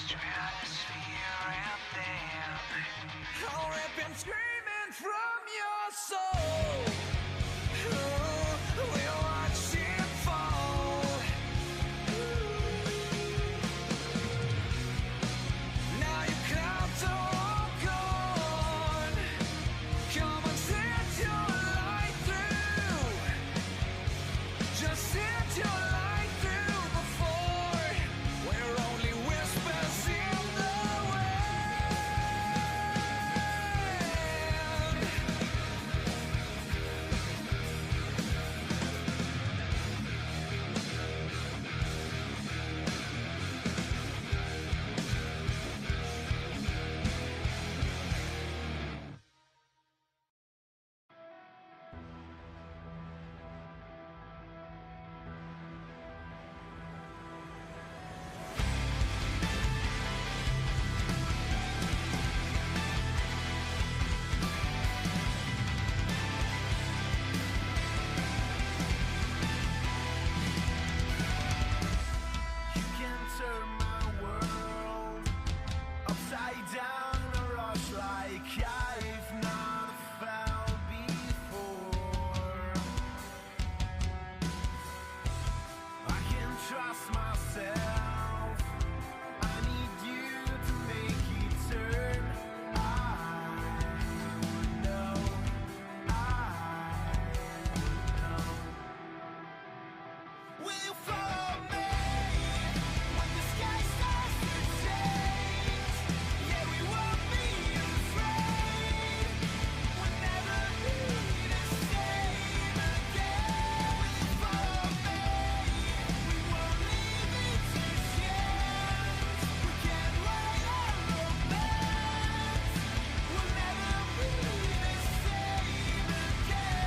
stratosphere and then I'll rip and screaming from your soul. We'll watch it fall. Now you clouds are all gone. Come and set your light through. Just set your light through before we're only whispers in the wind. You can turn my world upside down, a rush like I've not felt before. I can trust myself. I need you to make it turn. I know. Will you follow me when the sky starts to change? Yeah, we won't be afraid. We'll never be the same again. Will you follow me? We won't leave it to chance. We can't write our romance. We'll never be the same again.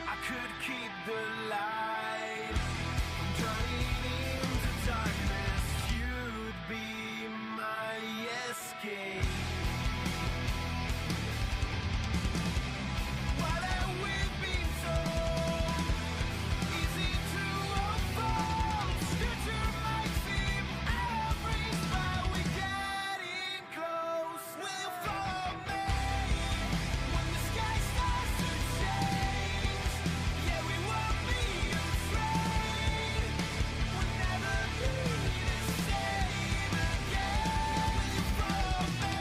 I could keep the light from turning into darkness. You'd be my escape. What have we been told? Easy to unfold. Future might seem every spot we're getting close. Will you follow me when the sky starts to change? Yeah, we won't be afraid. We'll never be the same again. Will you follow me?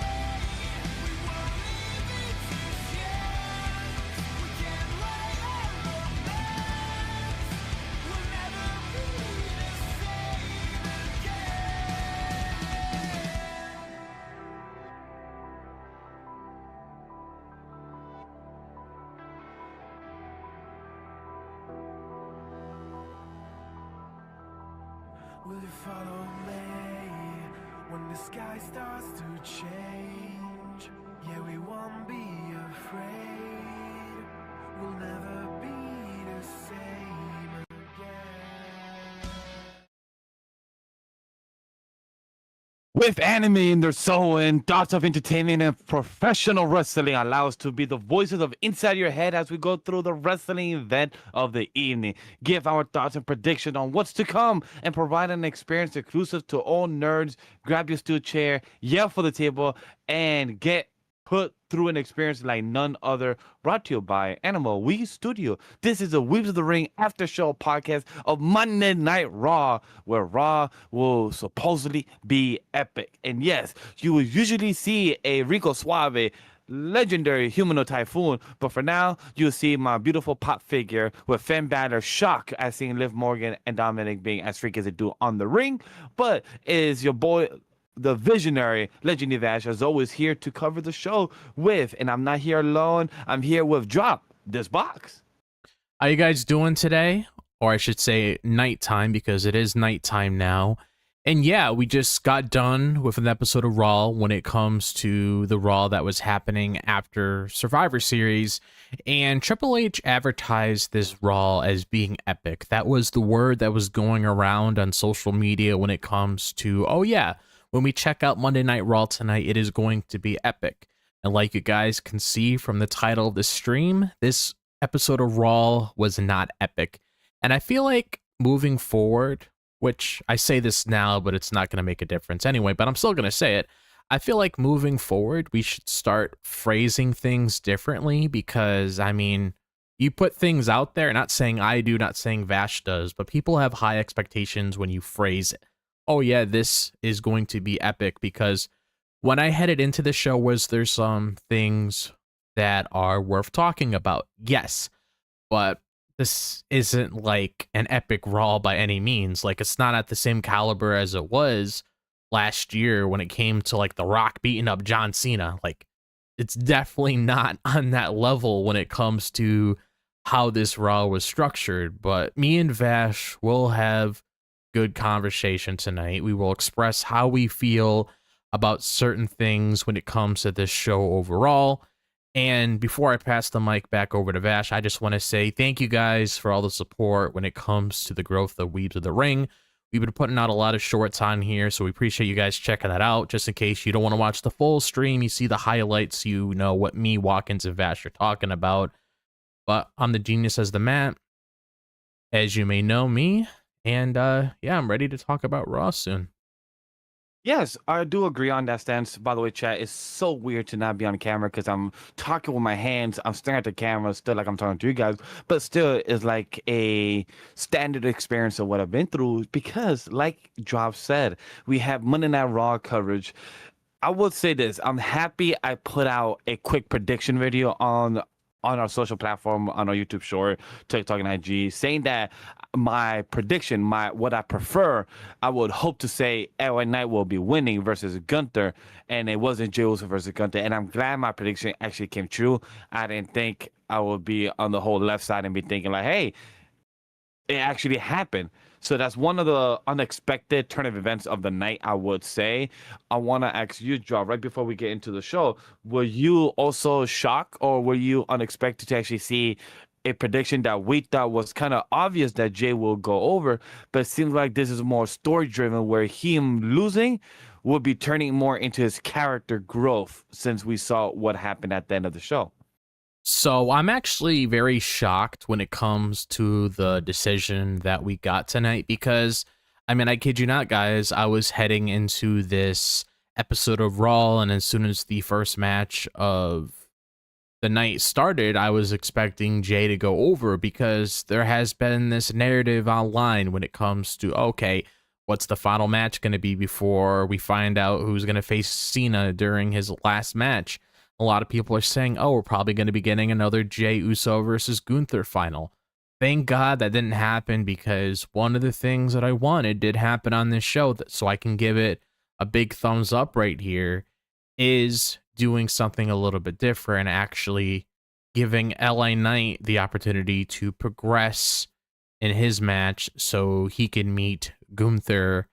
We won't leave it to chance. We can't write our romance. We'll never be the same again. Will you follow me when the sky starts to change? Yeah, we won't be afraid. We'll never be the same again. With anime in their soul and thoughts of entertainment and professional wrestling, allow us to be the voices of inside your head as we go through the wrestling event of the evening. Give our thoughts and prediction on what's to come and provide an experience exclusive to all nerds. Grab your steel chair, yell for the table, and get put through an experience like none other. Brought to you by Animal We Studio. This is a Weebs of the Ring after show podcast of Monday Night Raw, where Raw will supposedly be epic. And yes, you will usually see a Rico Suave legendary humanoid typhoon, but for now you'll see my beautiful pop figure with Finn Balor. Shock at seeing Liv Morgan and Dominic being as freaky as they do on the ring, but is your boy the visionary legendary Vash, as always, here to cover the show with, and I'm not here alone, I'm here with Drop This Box. How you guys doing today? Or I should say nighttime, because it is nighttime now. And yeah, we just got done with an episode of Raw when it comes to the Raw that was happening after Survivor Series. And Triple H advertised this Raw as being epic. That was the word that was going around on social media when it comes to, oh yeah, when we check out Monday Night Raw tonight, it is going to be epic. And like you guys can see from the title of the stream, this episode of Raw was not epic. And I feel like moving forward, which I say this now, but it's not going to make a difference anyway, but I'm still going to say it. I feel like moving forward, we should start phrasing things differently because, I mean, you put things out there, not saying I do, not saying Vash does, but people have high expectations when you phrase it. Oh yeah, this is going to be epic, because when I headed into the show, was there some things that are worth talking about? Yes, but this isn't like an epic Raw by any means. Like, it's not at the same caliber as it was last year when it came to like The Rock beating up John Cena. Like, it's definitely not on that level when it comes to how this Raw was structured. But me and Vash will have good conversation tonight. We will express how we feel about certain things when it comes to this show overall. And before I pass the mic back over to Vash, I just want to say thank you guys for all the support when it comes to the growth of Weebs of the Ring. We've been putting out a lot of shorts on here, so we appreciate you guys checking that out. Just in case you don't want to watch the full stream, you see the highlights, you know what me, Watkins, and Vash are talking about. But I'm the genius as the Matt, as you may know me. And yeah, I'm ready to talk about Raw soon. Yes, I do agree on that stance. By the way, chat, it's so weird to not be on camera because I'm talking with my hands. I'm staring at the camera still like I'm talking to you guys, but still it's like a standard experience of what I've been through because, like Drop said, we have Monday Night Raw coverage. I would say this. I'm happy I put out a quick prediction video on our social platform, on our YouTube short, TikTok, and IG, saying that my prediction, what I prefer, I would hope to say LA Knight will be winning versus Gunther, and it wasn't Jey Uso versus Gunther. And I'm glad my prediction actually came true. I didn't think I would be on the whole left side and be thinking like, hey, it actually happened. So that's one of the unexpected turn of events of the night, I would say. I want to ask you, Joe, right before we get into the show, were you also shocked or were you unexpected to actually see a prediction that we thought was kind of obvious that Jay will go over, but it seems like this is more story-driven where him losing will be turning more into his character growth since we saw what happened at the end of the show? So I'm actually very shocked when it comes to the decision that we got tonight because, I mean, I kid you not, guys, I was heading into this episode of Raw, and as soon as the first match of the night started, I was expecting Jay to go over because there has been this narrative online when it comes to, okay, what's the final match going to be before we find out who's going to face Cena during his last match? A lot of people are saying, oh, we're probably going to be getting another Jey Uso versus Gunther final. Thank God that didn't happen because one of the things that I wanted did happen on this show, so I can give it a big thumbs up right here, is doing something a little bit different, actually giving LA Knight the opportunity to progress in his match so he can meet Gunther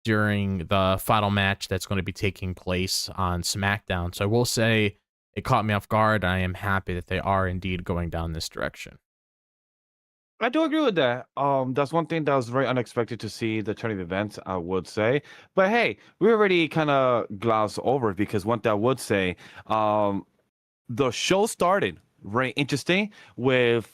during the final match that's going to be taking place on SmackDown. So I will say it caught me off guard. I am happy that they are indeed going down this direction. I do agree with that. That's one thing that was very unexpected to see the turn of events, I would say. But hey, we already kind of glossed over it because one thing I would say, the show started very interesting with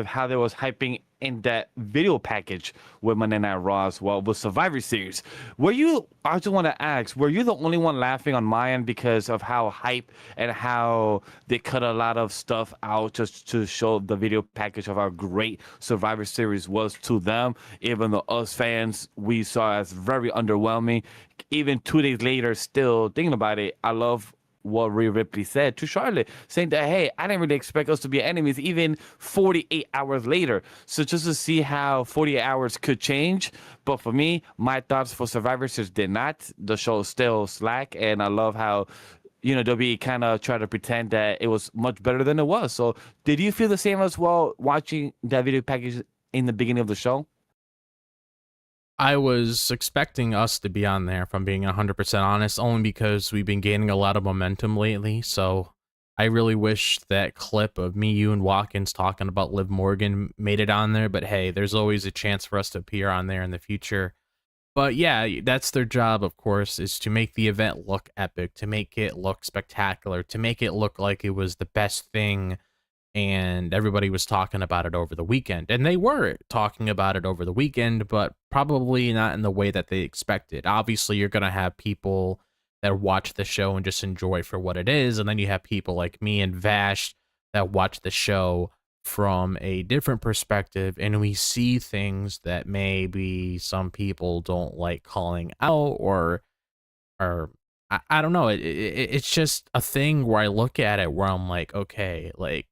how they was hyping in that video package with Monday Night Raw as well with Survivor Series. I just want to ask, were you the only one laughing on my end because of how hype and how they cut a lot of stuff out just to show the video package of how great Survivor Series was to them, even though us fans, we saw as very underwhelming. Even 2 days later, still thinking about it, I love what Rhea Ripley said to Charlotte, saying that, hey, I didn't really expect us to be enemies even 48 hours later. So just to see how 48 hours could change. But for me, my thoughts for Survivor Series did not. The show is still slack, and I love how, WWE kind of try to pretend that it was much better than it was. So did you feel the same as well watching that video package in the beginning of the show? I was expecting us to be on there, if I'm being 100% honest, only because we've been gaining a lot of momentum lately. So I really wish that clip of me, you, and Watkins talking about Liv Morgan made it on there. But hey, there's always a chance for us to appear on there in the future. But yeah, that's their job, of course, is to make the event look epic, to make it look spectacular, to make it look like it was the best thing, and everybody was talking about it over the weekend. And they were talking about it over the weekend, but probably not in the way that they expected. Obviously, you're going to have people that watch the show and just enjoy for what it is, and then you have people like me and Vash that watch the show from a different perspective, and we see things that maybe some people don't like calling out, or I don't know. It's just a thing where I look at it where I'm like, okay, like,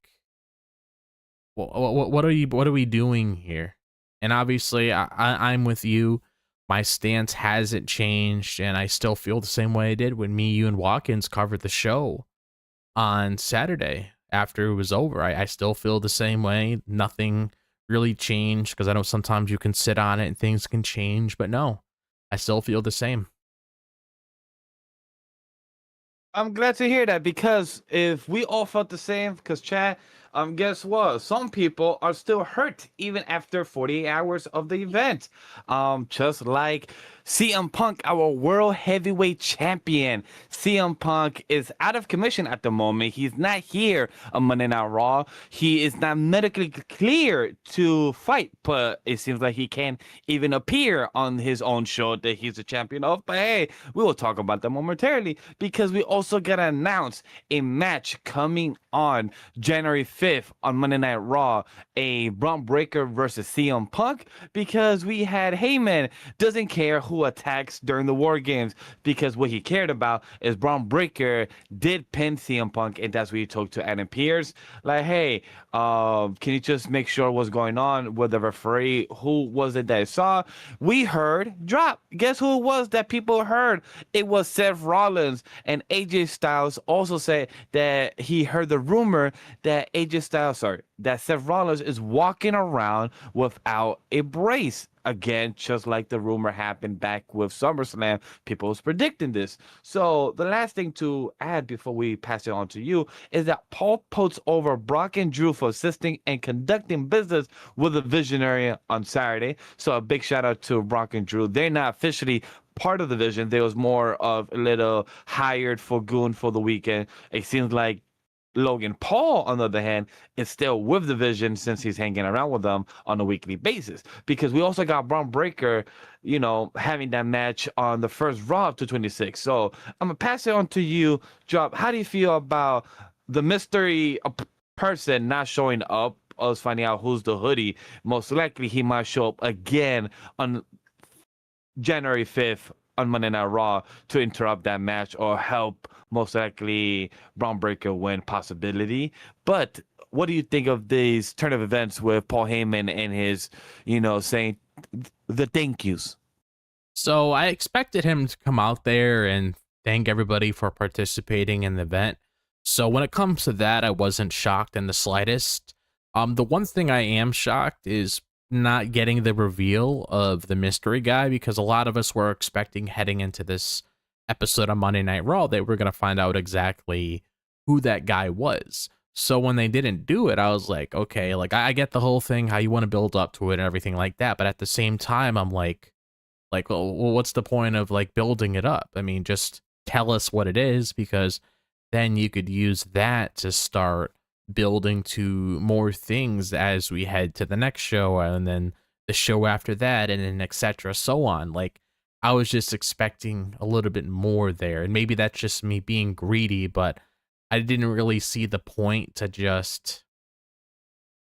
what are we doing here? And obviously, I'm with you. My stance hasn't changed, and I still feel the same way I did when me, you, and Watkins covered the show on Saturday after it was over. I still feel the same way. Nothing really changed, because I know sometimes you can sit on it and things can change, but no, I still feel the same. I'm glad to hear that, because if we all felt the same, because Chad, guess what? Some people are still hurt even after 48 hours of the event. Just like CM Punk, our world heavyweight champion. CM Punk is out of commission at the moment. He's not here on Monday Night Raw. He is not medically clear to fight, but it seems like he can't even appear on his own show that he's the champion of. But hey, we will talk about that momentarily, because we also got to announce a match coming on January 5th on Monday Night Raw, a Bron Breakker versus CM Punk, because we had Heyman doesn't care who attacks during the War Games, because what he cared about is Bron Breakker did pin CM Punk, and that's what he talked to Adam Pearce. Like, hey, can you just make sure what's going on with the referee? Who was it that saw? We heard drop. Guess who it was that people heard? It was Seth Rollins, and AJ Styles also said that he heard the rumor that that Seth Rollins is walking around without a brace. Again, just like the rumor happened back with SummerSlam, people was predicting this. So the last thing to add before we pass it on to you is that Paul puts over Brock and Drew for assisting and conducting business with the Visionary on Saturday. So a big shout out to Brock and Drew. They're not officially part of the Vision. There was more of a little hired for goon for the weekend. It seems like Logan Paul, on the other hand, is still with the Vision, since he's hanging around with them on a weekly basis. Because we also got Bron Breakker, having that match on the first Raw of 226. So I'm going to pass it on to you, Job. How do you feel about the mystery person not showing up, us finding out who's the hoodie? Most likely he might show up again on January 5th on Monday Night Raw to interrupt that match, or help most likely Bron Breakker win possibility. But what do you think of these turn of events with Paul Heyman and his, saying the thank yous? So I expected him to come out there and thank everybody for participating in the event. So when it comes to that, I wasn't shocked in the slightest. The one thing I am shocked is not getting the reveal of the mystery guy, because a lot of us were expecting heading into this episode on Monday Night Raw that we're going to find out exactly who that guy was. So when they didn't do it, I was like, okay, like I get the whole thing, how you want to build up to it and everything like that. But at the same time, I'm like, well, what's the point of like building it up? I mean, just tell us what it is, because then you could use that to start building to more things as we head to the next show, and then the show after that, and then etc. so on. Like, I was just expecting a little bit more there, and maybe that's just me being greedy, but I didn't really see the point to just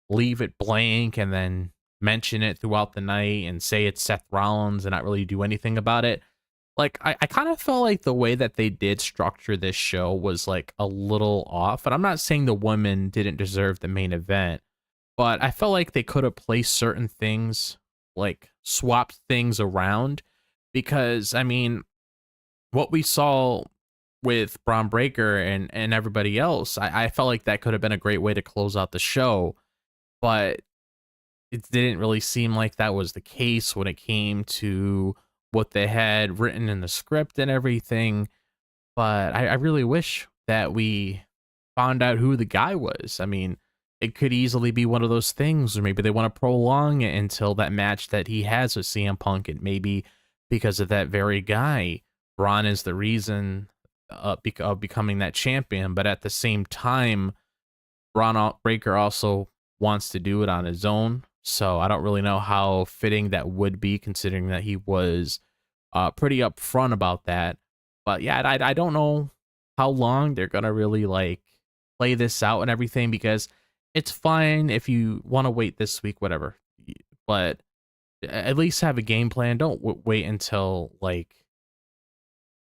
leave it blank and then mention it throughout the night and say it's Seth Rollins and not really do anything about it. Like, I kind of felt like the way that they did structure this show was like a little off. And I'm not saying the women didn't deserve the main event, but I felt like they could have placed certain things, like swapped things around. Because, I mean, what we saw with Bron Breakker and everybody else, I felt like that could have been a great way to close out the show. But it didn't really seem like that was the case when it came to what they had written in the script and everything. But I really wish that we found out who the guy was. I mean, it could easily be one of those things, or maybe they want to prolong it until that match that he has with CM Punk, and maybe because of that very guy. Bron is the reason of becoming that champion, but at the same time, Bron Breakker also wants to do it on his own. So I don't really know how fitting that would be, considering that he was pretty upfront about that. But yeah, I don't know how long they're gonna really like play this out and everything, because it's fine if you want to wait this week, whatever. But at least have a game plan. Don't wait until like,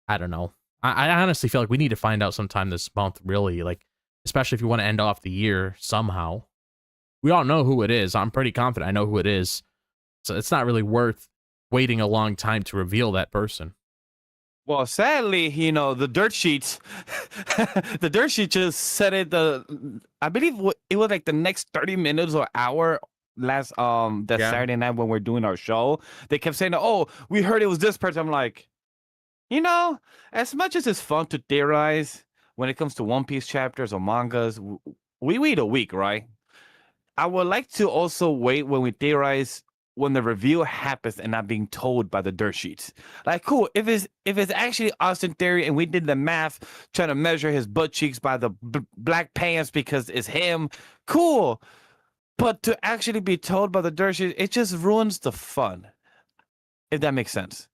I don't know. I honestly feel like we need to find out sometime this month, really, like, especially if you want to end off the year somehow. We all know who it is. I'm pretty confident I know who it is. So it's not really worth waiting a long time to reveal that person. Well, sadly, the dirt sheets, the dirt sheet just said it. I believe it was like the next 30 minutes or hour last that Saturday night when we're doing our show. They kept saying, "Oh, we heard it was this person." I'm like, as much as it's fun to theorize when it comes to One Piece chapters or mangas, we wait a week, right? I would like to also wait when we theorize when the reveal happens and not being told by the dirt sheets. Like, cool, if it's actually Austin Theory and we did the math trying to measure his butt cheeks by the black pants because it's him, cool. But to actually be told by the dirt sheets, it just ruins the fun. If that makes sense.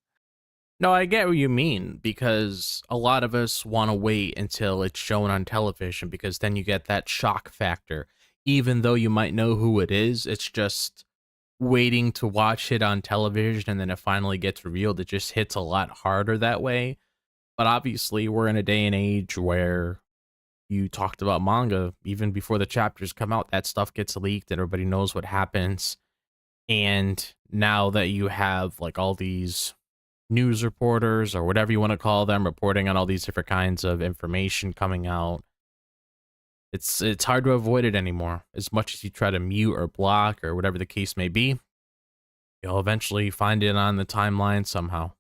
No, I get what you mean, because a lot of us want to wait until it's shown on television, because then you get that shock factor. Even though you might know who it is, it's just waiting to watch it on television, and then it finally gets revealed. It just hits a lot harder that way. But obviously, we're in a day and age where you talked about manga, even before the chapters come out, that stuff gets leaked, everybody knows what happens. And now that you have like all these news reporters or whatever you want to call them reporting on all these different kinds of information coming out, it's hard to avoid it anymore. As much as you try to mute or block or whatever the case may be, you'll eventually find it on the timeline somehow.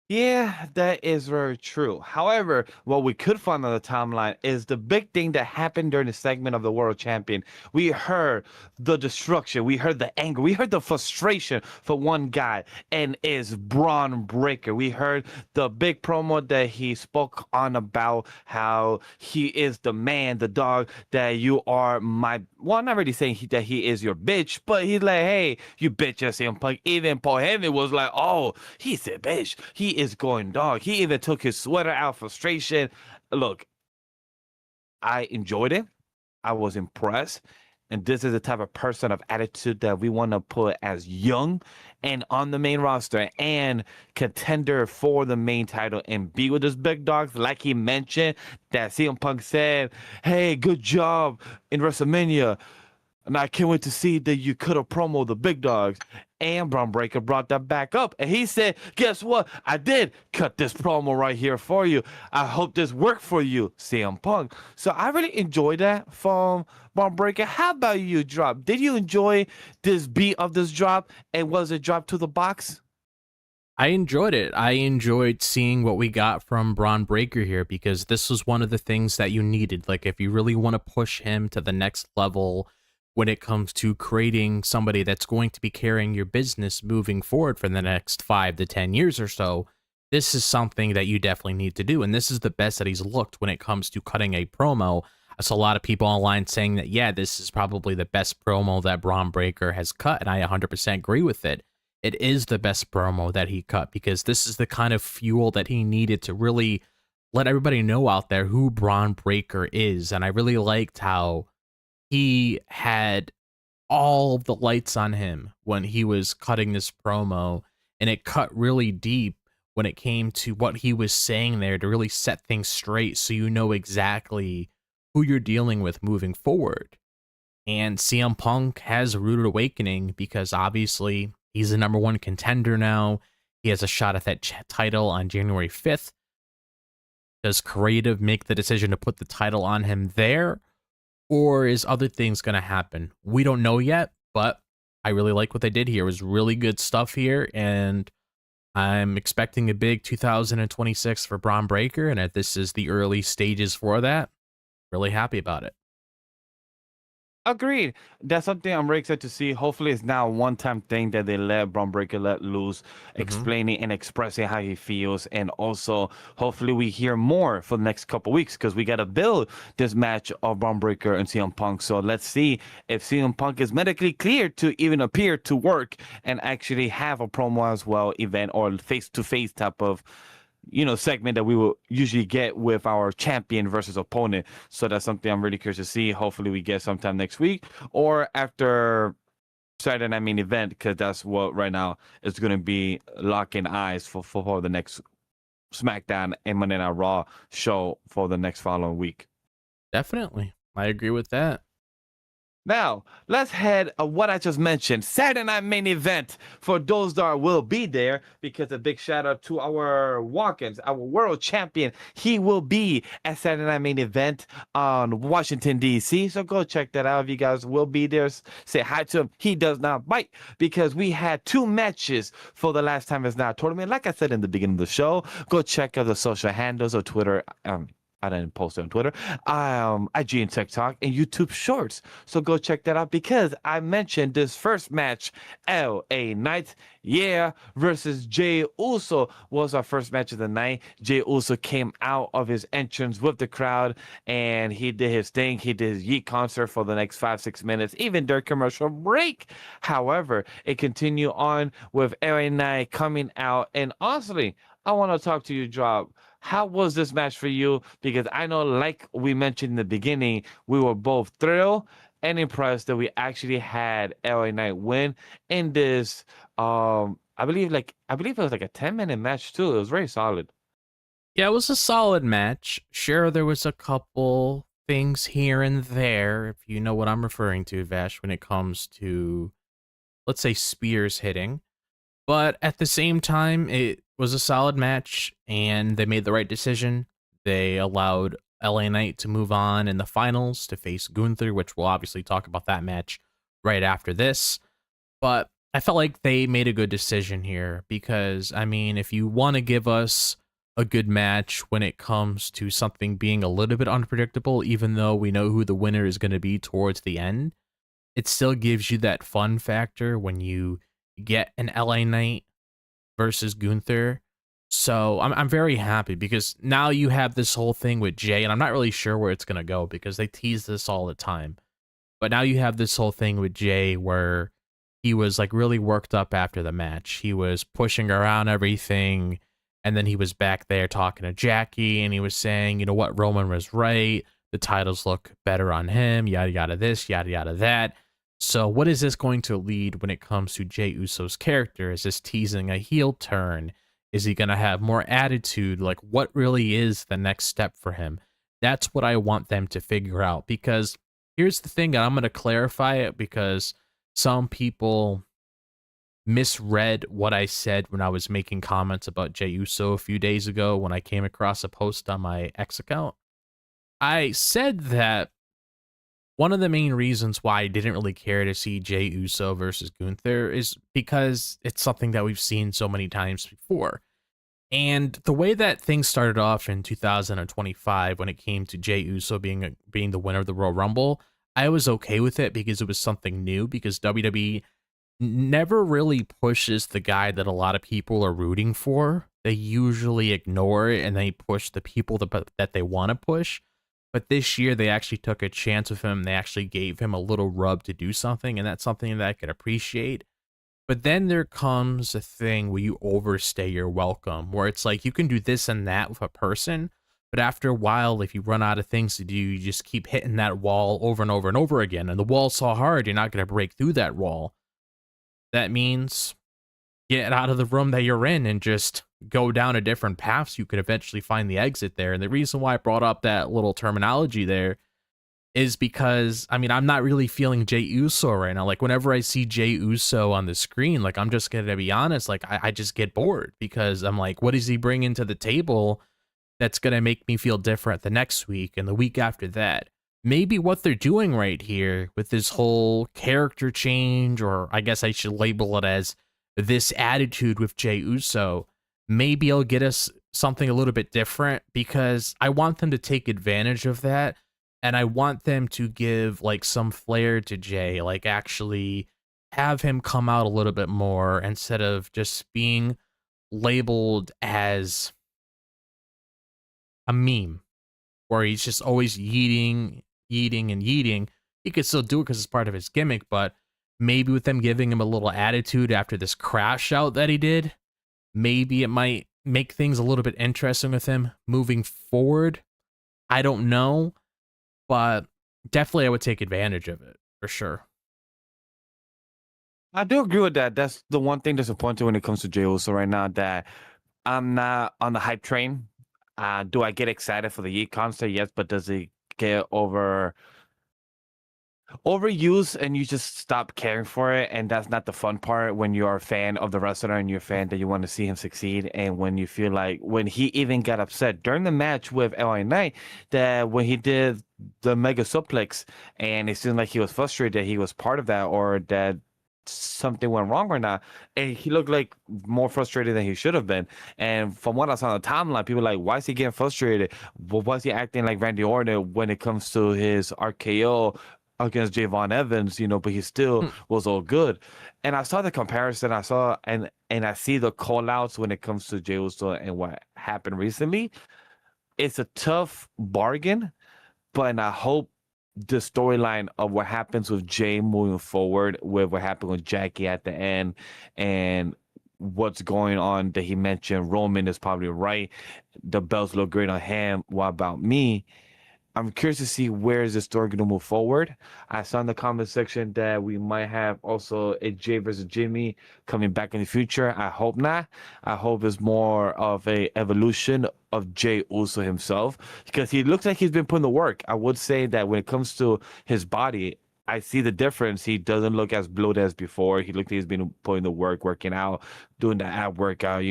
Yeah, that is very true. However, what we could find on the timeline is the big thing that happened during the segment of the World Champion. We heard the destruction, we heard the anger, we heard the frustration for one guy, and it's Bron Breakker. We heard the big promo that he spoke on about how he is the man, the dog, that you are my. Well, I'm not really saying that he is your bitch, but he's like, hey, you bitch, CM Punk. Even Paul Heyman was like, oh, he's a bitch. He is going dog. He even took his sweater out, frustration. Look, I enjoyed it. I was impressed. And this is the type of person of attitude that we want to put as young and on the main roster and contender for the main title and be with those big dogs. Like he mentioned, that CM Punk said, hey, good job in WrestleMania. And I can't wait to see that you could have promo the big dogs. And Bron Breakker brought that back up. And he said, guess what? I did cut this promo right here for you. I hope this worked for you, CM Punk. So I really enjoyed that from Bron Breakker. How about you, Drop? Did you enjoy this beat of this drop? And was it dropped to the box? I enjoyed it. I enjoyed seeing what we got from Bron Breakker here, because this was one of the things that you needed. Like, if you really want to push him to the next level when it comes to creating somebody that's going to be carrying your business moving forward for the next 5 to 10 years or so, this is something that you definitely need to do. And this is the best that he's looked when it comes to cutting a promo. I saw a lot of people online saying that, yeah, this is probably the best promo that Bron Breakker has cut, and I 100% agree with it. It is the best promo that he cut, because this is the kind of fuel that he needed to really let everybody know out there who Bron Breakker is. And I really liked how he had all the lights on him when he was cutting this promo, and it cut really deep when it came to what he was saying there to really set things straight, so you know exactly who you're dealing with moving forward. And CM Punk has a rude awakening, because obviously he's the #1 contender now. He has a shot at that title on January 5th. Does creative make the decision to put the title on him there? Or is other things going to happen? We don't know yet, but I really like what they did here. It was really good stuff here, and I'm expecting a big 2026 for Bron Breakker, and if this is the early stages for that, really happy about it. Agreed. That's something I'm very excited to see. Hopefully, it's now a one-time thing that they let Bron Breakker let loose, Hmm. explaining and expressing how he feels, and also hopefully we hear more for the next couple weeks because we gotta build this match of Bron Breakker and CM Punk. So let's see if CM Punk is medically cleared to even appear to work and actually have a promo as well event or face-to-face type of segment that we will usually get with our champion versus opponent. So that's something I'm really curious to see. Hopefully, we get sometime next week or after Saturday Night Main Event, because that's what right now is going to be locking eyes for the next SmackDown and Monday Night Raw show for the next following week. Definitely. I agree with that. Now, let's head what I just mentioned, Saturday Night Main Event. For those that will be there, because a big shout out to our Watkins, our world champion. He will be at Saturday Night Main Event on Washington, D.C. So go check that out. If you guys will be there, say hi to him. He does not bite, because we had 2 matches for the last time it's not tournament. Like I said in the beginning of the show, go check out the social handles or Twitter. I didn't post it on Twitter, IG and TikTok, and YouTube Shorts. So go check that out, because I mentioned this first match, LA Knight, versus Jey Uso, was our first match of the night. Jey Uso came out of his entrance with the crowd, and he did his thing. He did his Yeet concert for the next 5-6 minutes, even during commercial break. However, it continued on with LA Knight coming out, and honestly, I want to talk to you, Drop. How was this match for you? Because I know, like we mentioned in the beginning, we were both thrilled and impressed that we actually had LA Knight win in this. I believe it was like a 10-minute match too. It was very solid. Yeah, it was a solid match. Sure, there was a couple things here and there, if you know what I'm referring to, Vash, when it comes to, let's say, spears hitting. But at the same time, it was a solid match, and they made the right decision. They allowed LA Knight to move on in the finals to face Gunther, which we'll obviously talk about that match right after this. But I felt like they made a good decision here because, I mean, if you want to give us a good match when it comes to something being a little bit unpredictable, even though we know who the winner is going to be towards the end, it still gives you that fun factor when you get an LA Knight versus Gunther. So I'm very happy because now you have this whole thing with Jay, and I'm not really sure where it's going to go because they tease this all the time. But now you have this whole thing with Jay where he was like really worked up after the match. He was pushing around everything, and then he was back there talking to Jackie, and he was saying, you know what, Roman was right. The titles look better on him, yada yada this, yada yada that. So what is this going to lead when it comes to Jey Uso's character? Is this teasing a heel turn? Is he going to have more attitude? Like, what really is the next step for him? That's what I want them to figure out, because here's the thing, and I'm going to clarify it because some people misread what I said when I was making comments about Jey Uso a few days ago when I came across a post on my X account. I said that one of the main reasons why I didn't really care to see Jey Uso versus Gunther is because it's something that we've seen so many times before. And the way that things started off in 2025 when it came to Jey Uso being the winner of the Royal Rumble, I was okay with it because it was something new, because WWE never really pushes the guy that a lot of people are rooting for. They usually ignore it and they push the people that they want to push. But this year, they actually took a chance with him. They actually gave him a little rub to do something, and that's something that I could appreciate. But then there comes a thing where you overstay your welcome, where it's like you can do this and that with a person, but after a while, if you run out of things to do, you just keep hitting that wall over and over and over again. And the wall's so hard, you're not going to break through that wall. That means get out of the room that you're in and just go down a different path so you could eventually find the exit there. And the reason why I brought up that little terminology there is because, I mean, I'm not really feeling Jey Uso right now. Like, whenever I see Jey Uso on the screen, like, I'm just going to be honest, like, I just get bored because I'm like, what is he bringing to the table that's going to make me feel different the next week and the week after that? Maybe what they're doing right here with this whole character change, or I guess I should label it as this attitude with Jey Uso, maybe it'll get us something a little bit different, because I want them to take advantage of that And I want them to give like some flair to Jay, like actually have him come out a little bit more instead of just being labeled as a meme where he's just always yeeting and yeeting. He could still do it because it's part of his gimmick, but maybe with them giving him a little attitude after this crash out that he did, maybe it might make things a little bit interesting with him moving forward. I don't know, but definitely I would take advantage of it for sure. I do agree with that. That's the one thing disappointing when it comes to Jey Uso right now, that I'm not on the hype train. Do I get excited for the Yeet concert? Yes, but does it get overused and you just stop caring for it? And that's not the fun part when you're a fan of the wrestler and you're a fan that you want to see him succeed. And when you feel like, when he even got upset during the match with LA Knight, that when he did the mega suplex and it seemed like he was frustrated that he was part of that, or that something went wrong or not, and he looked like more frustrated than he should have been. And from what I saw on the timeline, people were like, why is he getting frustrated? Well, why is he acting like Randy Orton when it comes to his RKO against Javon Evans, but he still was all good. And I saw the comparison. I saw and I see the call outs when it comes to Jey Uso and what happened recently. It's a tough bargain, but I hope the storyline of what happens with Jay moving forward, with what happened with Jackie at the end, and what's going on that he mentioned, Roman is probably right. The belts look great on him. What about me? I'm curious to see where is the story going to move forward. I saw in the comment section that we might have also a Jay versus Jimmy coming back in the future. I hope not. I hope it's more of a evolution of Jey Uso himself, because he looks like he's been putting the work. I would say that when it comes to his body, I see the difference. He doesn't look as bloated as before. He looks like he's been putting the work, working out, doing the ab workout,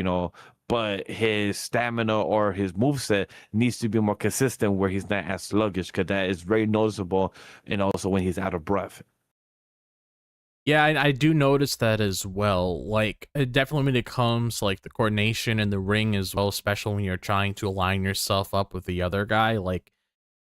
but his stamina or his moveset needs to be more consistent, where he's not as sluggish, because that is very noticeable, and also when he's out of breath. Yeah, I do notice that as well. Like, definitely when it comes like the coordination in the ring as well, especially when you're trying to align yourself up with the other guy. Like,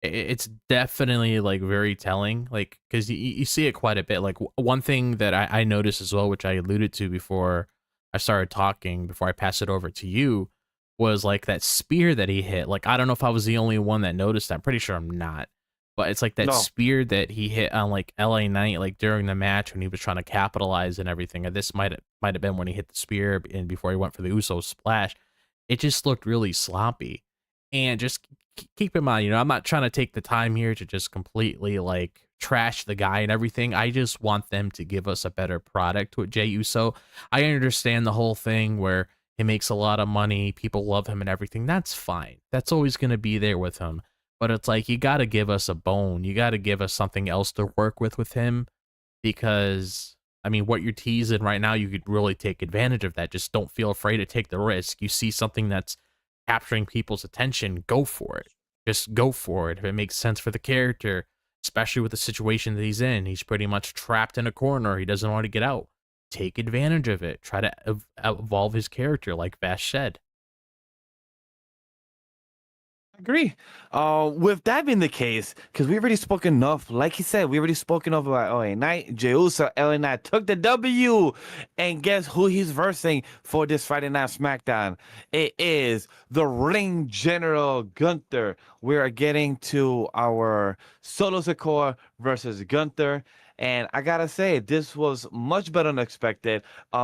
it's definitely like very telling. Like, because you see it quite a bit. Like, one thing that I noticed as well, which I alluded to before I started talking, before I pass it over to you, was like that spear that he hit. Like, I don't know if I was the only one that noticed that. I'm pretty sure I'm not. But it's like that No, spear that he hit on like LA Knight, like during the match when he was trying to capitalize and everything. And this might have been when he hit the spear and before he went for the Uso splash. It just looked really sloppy. And just keep in mind, I'm not trying to take the time here to just completely like trash the guy and everything. I just want them to give us a better product with Jey Uso. I understand the whole thing where he makes a lot of money, people love him and everything. That's fine. That's always going to be there with him. But it's like, you got to give us a bone. You got to give us something else to work with him, because I mean, what you're teasing right now, you could really take advantage of that. Just don't feel afraid to take the risk. You see something that's capturing people's attention, go for it. Just go for it. If it makes sense for the character, especially with the situation that he's in, he's pretty much trapped in a corner. He doesn't want to get out. Take advantage of it. Try to evolve his character, like Vash said. agree. With that being the case, because we already spoke enough, like he said, we already spoken of about LA Knight, Jey Uso. LA Knight took the W, and guess who he's versing for this Friday Night SmackDown? It is the Ring General Gunther. We are getting to our Solo Sikoa versus Gunther. And I gotta say, this was much better than expected.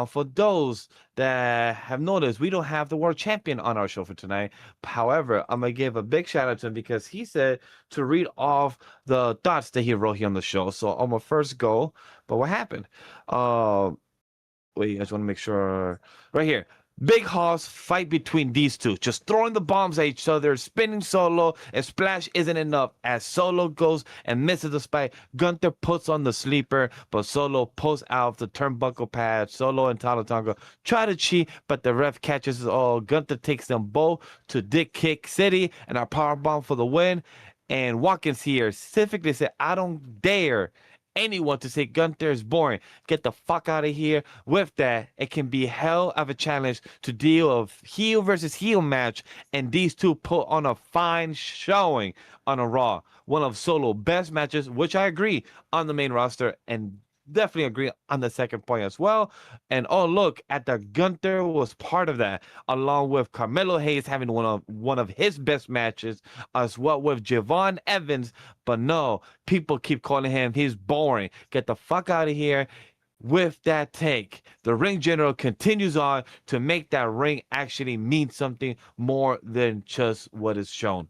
For those that have noticed, we don't have the world champion on our show for tonight. However, I'm gonna give a big shout out to him because he said to read off the thoughts that he wrote here on the show. So I'm gonna first go. But what happened? Wait, I just want to make sure. Right here. Big Hoss fight between these two, just throwing the bombs at each other, spinning Solo, and Splash isn't enough. As Solo goes and misses the spike, Gunther puts on the sleeper, but Solo pulls out of the turnbuckle pad. Solo and Tonga try to cheat, but the ref catches it all. Gunther takes them both to Dick Kick City and a powerbomb for the win. And Watkins here specifically said, I don't dare anyone to say Gunther is boring. Get the fuck out of here. With that, it can be hell of a challenge to deal of heel versus heel match, and these two put on a fine showing on a Raw. One of Solo best matches, which I agree on the main roster, and definitely agree on the second point as well. And oh, look at the Gunther was part of that, along with Carmelo Hayes having one of his best matches, as well with Javon Evans. But no, people keep calling him he's boring. Get the fuck out of here. With that take, the ring general continues on to make that ring actually mean something more than just what is shown.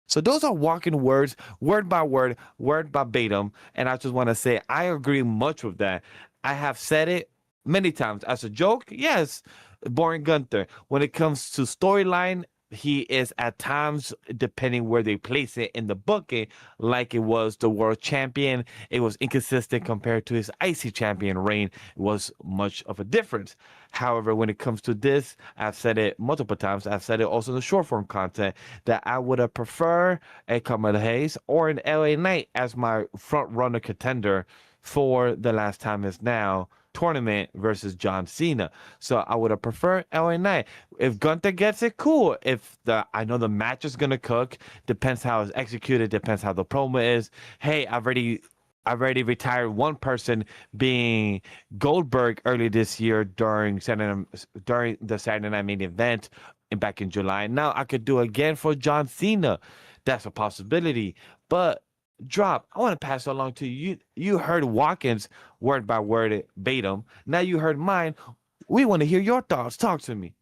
So those are walking words, word by word, word verbatim. And I just want to say I agree much with that. I have said it many times. As a joke, yes, boring Gunther. When it comes to storyline, he is at times, depending where they place it in the booking, like it was the world champion. It was inconsistent compared to his IC champion reign. It was much of a difference. However, when it comes to this, I've said it multiple times. I've said it also in the short form content that I would have preferred a Carmelo Hayes or an LA Knight as my front runner contender for the last time is now tournament versus John Cena. So I would have preferred LA Knight. If Gunther gets it, cool. If I know the match is gonna cook, depends how it's executed, depends how the promo is. Hey, I've already retired one person, being Goldberg, early this year during the Saturday Night Main Event back in July. Now I could do again for John Cena. That's a possibility. But Drop, I want to pass it along to you. You heard Watkins word by word verbatim. Now you heard mine. We want to hear your thoughts. Talk to me.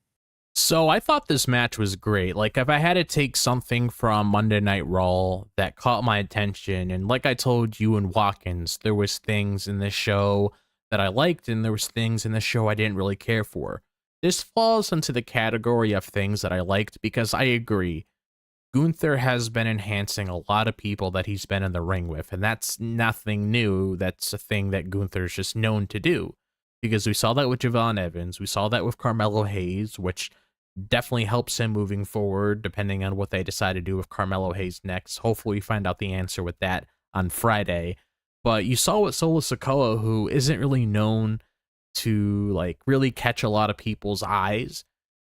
So I thought this match was great. Like, if I had to take something from Monday Night Raw that caught my attention, and like I told you and Watkins, there was things in this show that I liked, and there was things in the show I didn't really care for. This falls into the category of things that I liked because I agree. Gunther has been enhancing a lot of people that he's been in the ring with, and that's nothing new. That's a thing that Gunther's just known to do. Because we saw that with Javon Evans, we saw that with Carmelo Hayes, which definitely helps him moving forward, depending on what they decide to do with Carmelo Hayes next. Hopefully we find out the answer with that on Friday. But you saw with Solo Sikoa, who isn't really known to like really catch a lot of people's eyes.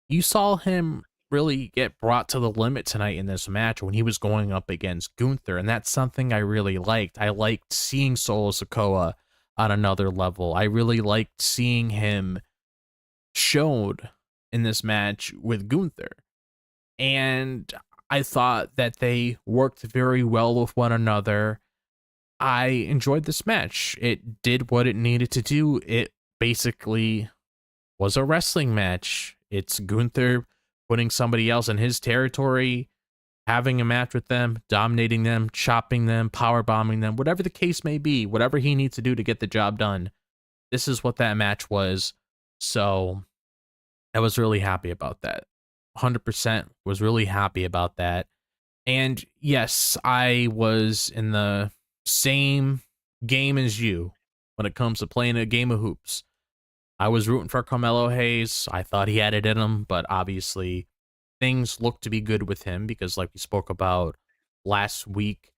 You saw him really get brought to the limit tonight in this match when he was going up against Gunther, and that's something I really liked. I liked seeing Solo Sikoa on another level. I really liked seeing him showed in this match with Gunther, and I thought that they worked very well with one another. I enjoyed this match. It did what it needed to do. It basically was a wrestling match. It's Gunther putting somebody else in his territory, having a match with them, dominating them, chopping them, power bombing them, whatever the case may be, whatever he needs to do to get the job done. This is what that match was. So I was really happy about that. 100% was really happy about that. And yes, I was in the same game as you when it comes to playing a game of hoops. I was rooting for Carmelo Hayes. I thought he had it in him, but obviously things look to be good with him because, like we spoke about last week,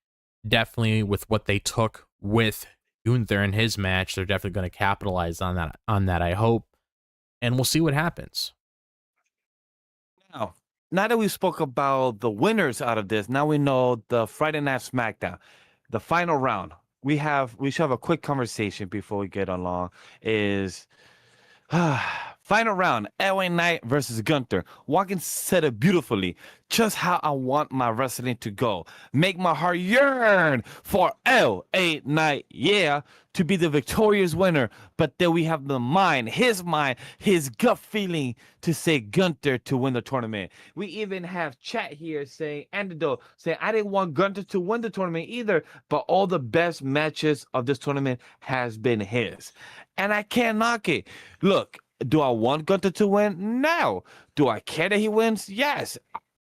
definitely with what they took with Gunther in his match, they're definitely going to capitalize on that, I hope. And we'll see what happens. Now that we spoke about the winners out of this, now we know the Friday Night SmackDown, the final round. We should have a quick conversation before we get along. Is final round, LA Knight versus Gunther. Watkins said it beautifully. Just how I want my wrestling to go. Make my heart yearn for LA Knight, yeah, to be the victorious winner. But then we have the mind, his gut feeling to say Gunther to win the tournament. We even have chat here saying, Antidote, saying, I didn't want Gunther to win the tournament either, but all the best matches of this tournament has been his. And I can't knock it. Look, do I want Gunther to win? No. Do I care that he wins? Yes.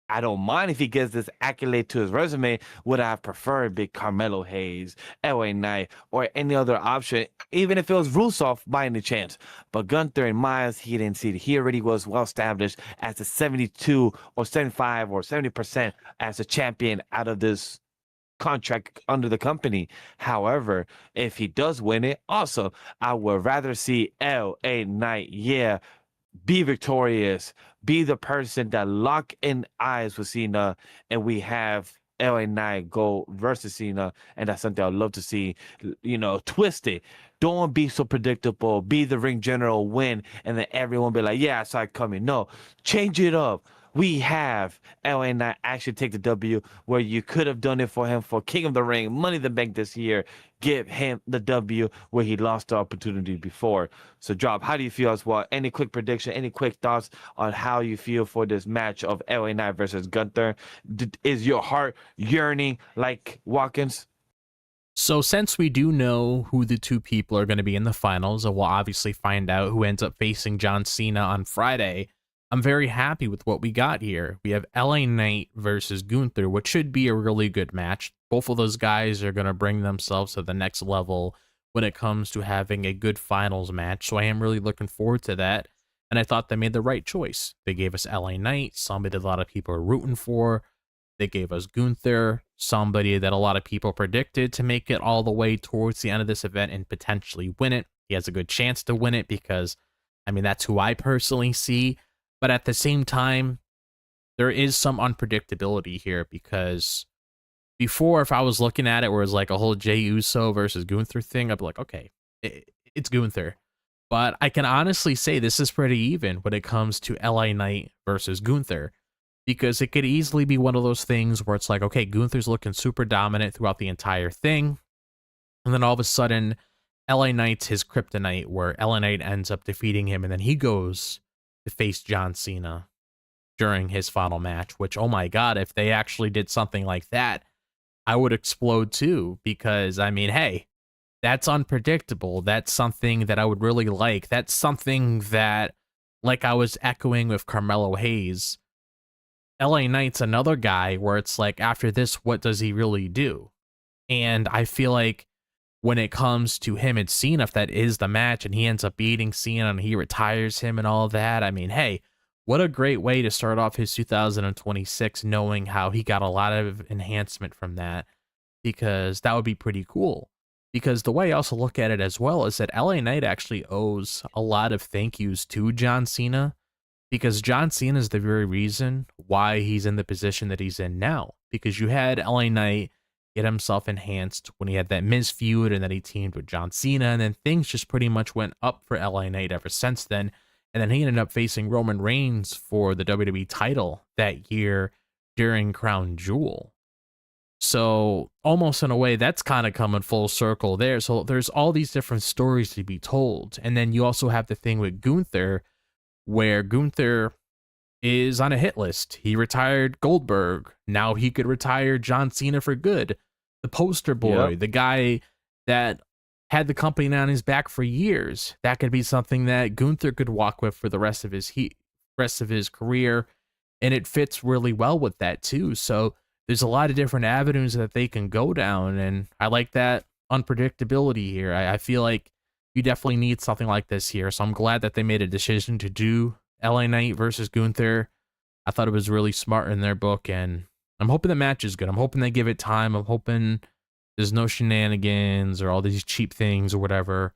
I don't mind if he gets this accolade to his resume. Would I have preferred big Carmelo Hayes, LA Knight, or any other option, even if it was Rusev by any chance? But Gunther and Miles, he didn't see it. He already was well established as a 72 or 75 or 70% as a champion out of this contract under the company. However, if he does win it, also, I would rather see LA Knight, be victorious, be the person that lock in eyes with Cena, and we have LA Knight go versus Cena, and that's something I'd love to see. Twist it. Don't be so predictable. Be the ring general, win, and then everyone be like, "Yeah, I saw it coming." No, change it up. We have LA Knight actually take the W where you could have done it for him for King of the Ring, Money in the Bank this year. Give him the W where he lost the opportunity before. So, Drop, how do you feel as well? Any quick prediction, any quick thoughts on how you feel for this match of LA Knight versus Gunther? Is your heart yearning like Watkins? So since we do know who the two people are going to be in the finals, and we'll obviously find out who ends up facing John Cena on Friday, I'm very happy with what we got here. We have LA Knight versus Gunther, which should be a really good match. Both of those guys are going to bring themselves to the next level when it comes to having a good finals match, so I am really looking forward to that. And I thought they made the right choice. They gave us LA Knight, somebody that a lot of people are rooting for. They gave us Gunther, somebody that a lot of people predicted to make it all the way towards the end of this event and potentially win it. He has a good chance to win it because, I mean, that's who I personally see. But at the same time, there is some unpredictability here because before, if I was looking at it where it was like a whole Jey Uso versus Gunther thing, I'd be like, okay, it's Gunther. But I can honestly say this is pretty even when it comes to LA Knight versus Gunther, because it could easily be one of those things where it's like, okay, Gunther's looking super dominant throughout the entire thing, and then all of a sudden, LA Knight's his kryptonite, where LA Knight ends up defeating him, and then he goes to face John Cena during his final match, which, oh my god, if they actually did something like that, I would explode too, because, I mean, hey, that's unpredictable. That's something that I would really like. That's something that, like I was echoing with Carmelo Hayes, LA Knight's another guy where it's like, after this, what does he really do? And I feel like when it comes to him and Cena, if that is the match and he ends up beating Cena and he retires him and all that, I mean, hey, what a great way to start off his 2026, knowing how he got a lot of enhancement from that, because that would be pretty cool. Because the way I also look at it as well is that LA Knight actually owes a lot of thank yous to John Cena, because John Cena is the very reason why he's in the position that he's in now. Because you had LA Knight get himself enhanced when he had that Miz feud, and then he teamed with John Cena, and then things just pretty much went up for LA Knight ever since then. And then he ended up facing Roman Reigns for the WWE title that year during Crown Jewel. So almost in a way, that's kind of coming full circle there. So there's all these different stories to be told. And then you also have the thing with Gunther, where Gunther is on a hit list. He retired Goldberg. Now he could retire John Cena for good. The poster boy, Yep. the guy that had the company on his back for years. That could be something that Gunther could walk with for the rest of his career, and it fits really well with that too. So there's a lot of different avenues that they can go down, and I like that unpredictability here. I feel like you definitely need something like this here, so I'm glad that they made a decision to do LA Knight versus Gunther. I thought it was really smart in their book, and I'm hoping the match is good. I'm hoping they give it time. I'm hoping there's no shenanigans or all these cheap things or whatever.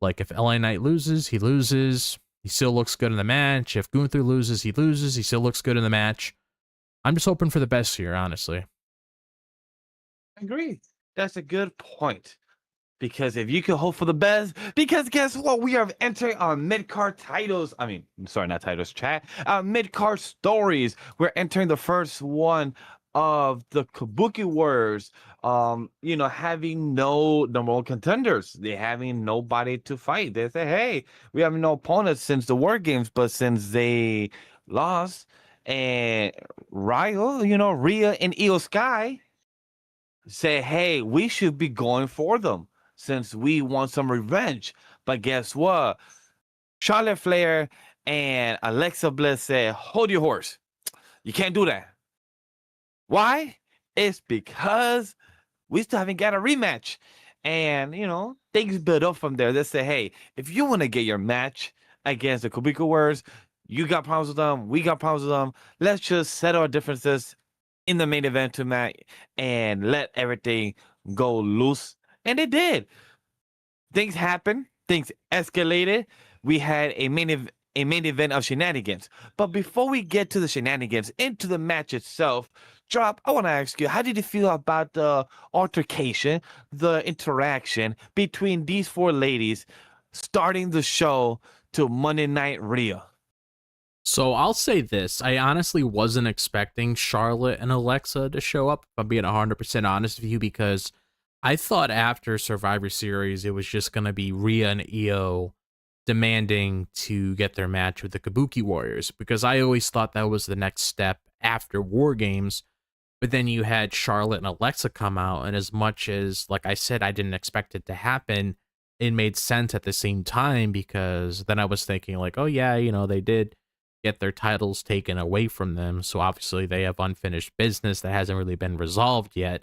Like, if LA Knight loses, he loses. He still looks good in the match. If Gunther loses, he loses. He still looks good in the match. I'm just hoping for the best here, honestly. I agree. That's a good point. Because if you can hope for the best, because guess what? We are entering our mid-card titles. I mean, sorry, not titles, chat. Mid-card stories. We're entering the first one of the Kabuki Wars. Having no number one contenders. They having nobody to fight. They say, hey, we have no opponents since the War Games, but since they lost, and RhIyo and Io Sky say, hey, we should be going for them since we want some revenge. But guess what? Charlotte Flair and Alexa Bliss said, hold your horse. You can't do that. Why? It's because we still haven't got a rematch. And, things build up from there. They say, hey, if you want to get your match against the Kabuki Warriors, you got problems with them, we got problems with them. Let's just settle our differences in the main event tonight and let everything go loose. And it did. Things happened. Things escalated. We had a main event of shenanigans. But before we get to the shenanigans, into the match itself, Drop, I want to ask you, how did you feel about the altercation, the interaction between these four ladies starting the show to Monday Night RhIyo? So I'll say this. I honestly wasn't expecting Charlotte and Alexa to show up, if I'm being 100% honest with you, because I thought after Survivor Series, it was just going to be Rhea and Io demanding to get their match with the Kabuki Warriors, because I always thought that was the next step after War Games. But then you had Charlotte and Alexa come out, and as much as, like I said, I didn't expect it to happen, it made sense at the same time, because then I was thinking like, oh yeah, they did get their titles taken away from them, so obviously they have unfinished business that hasn't really been resolved yet.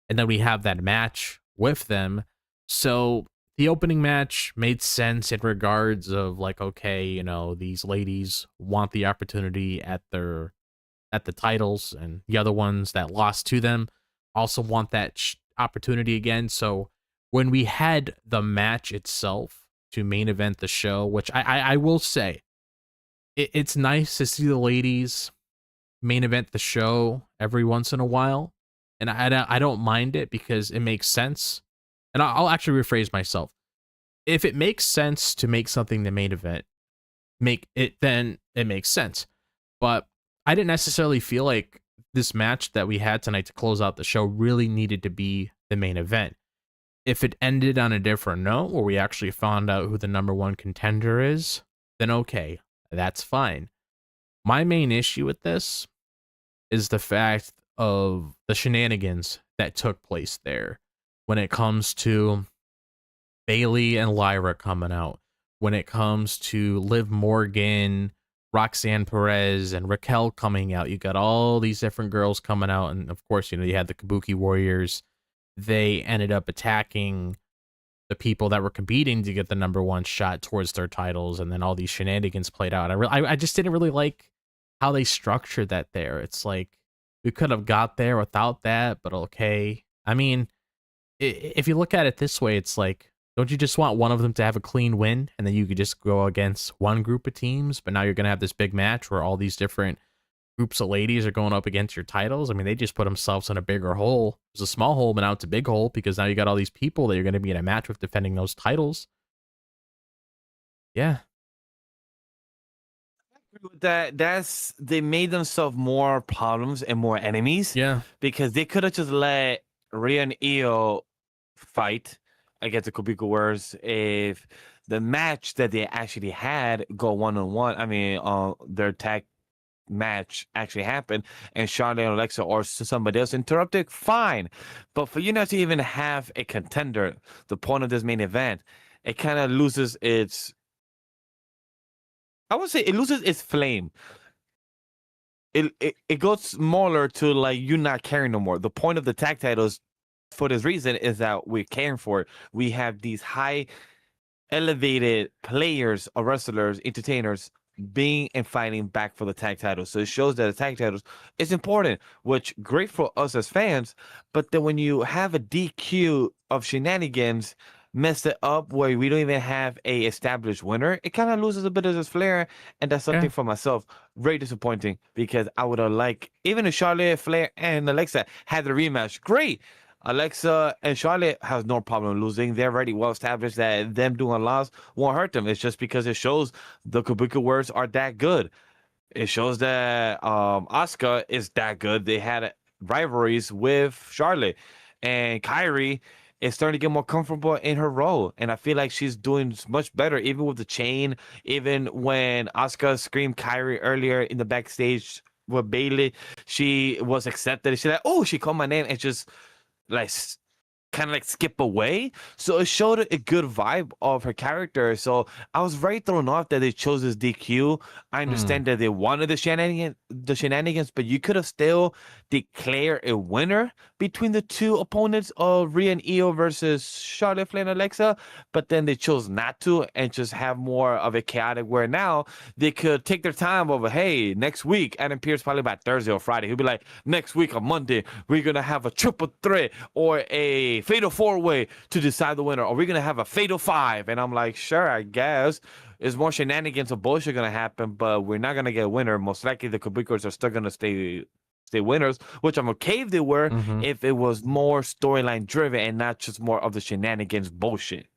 And then we have that match with them. So the opening match made sense in regards of like, okay, these ladies want the opportunity at the titles, and the other ones that lost to them also want that opportunity again. So when we had the match itself to main event the show, which I will say, it's nice to see the ladies main event the show every once in a while, and I don't mind it because it makes sense. And I'll actually rephrase myself. If it makes sense to make something the main event, then it makes sense. But I didn't necessarily feel like this match that we had tonight to close out the show really needed to be the main event. If it ended on a different note, where we actually found out who the number one contender is, then okay, that's fine. My main issue with this is the fact of the shenanigans that took place there when it comes to Bailey and Lyra coming out, when it comes to Liv Morgan, Roxanne Perez, and Raquel coming out. You got all these different girls coming out, and of course, you had the Kabuki Warriors. They ended up attacking the people that were competing to get the number one shot towards their titles, and then all these shenanigans played out. I just didn't really like how they structured that there. It's like, we could have got there without that, but okay. I mean, if you look at it this way, it's like, don't you just want one of them to have a clean win, and then you could just go against one group of teams? But now you're going to have this big match where all these different groups of ladies are going up against your titles. I mean, they just put themselves in a bigger hole. It was a small hole, but now it's a big hole, because now you got all these people that you're going to be in a match with defending those titles. Yeah. With that's they made themselves more problems and more enemies. Yeah. Because they could have just let Rhea and Io fight against the Kubiko Warriors if the match that they actually had go one-on-one. I mean, their tag match actually happened, and Charlotte and Alexa or somebody else interrupted, fine. But for you not to even have a contender, the point of this main event, it kind of loses its, I would say it loses its flame. It goes smaller to like you not caring no more. The point of the tag titles for this reason is that we're caring for it. We have these high elevated players or wrestlers, entertainers being and fighting back for the tag titles. So it shows that the tag titles is important, which great for us as fans. But then when you have a DQ of shenanigans, mess it up where we don't even have a established winner, it kind of loses a bit of its flair. And that's something for myself very disappointing, because I would have liked, even if Charlotte, Flair, and Alexa had the rematch, great. Alexa and Charlotte has no problem losing. They're already well established that them doing a loss won't hurt them. It's just because it shows the Kabuki Warriors are that good. It shows that Asuka is that good. They had rivalries with Charlotte, and Kyrie is starting to get more comfortable in her role. And I feel like she's doing much better, even with the chain. Even when Asuka screamed Kyrie earlier in the backstage with Bailey, she was accepted. She's like, oh, she called my name. It's just like kind of like skip away. So it showed a good vibe of her character. So I was very thrown off that they chose this DQ. I understand that they wanted the shenanigans, but you could have still declared a winner between the two opponents of RhIyo and RhIyo versus Charlotte Flair and Alexa. But then they chose not to and just have more of a chaotic where now they could take their time over, hey, next week, Adam Pearce probably by Thursday or Friday, he'll be like, next week on Monday, we're going to have a triple threat or a fatal four-way to decide the winner, or we're going to have a fatal five. And I'm like, sure, I guess. Is more shenanigans or bullshit going to happen, but we're not going to get a winner. Most likely the Kabukers are still going to stay winners, which I'm okay if they were, if it was more storyline driven and not just more of the shenanigans bullshit.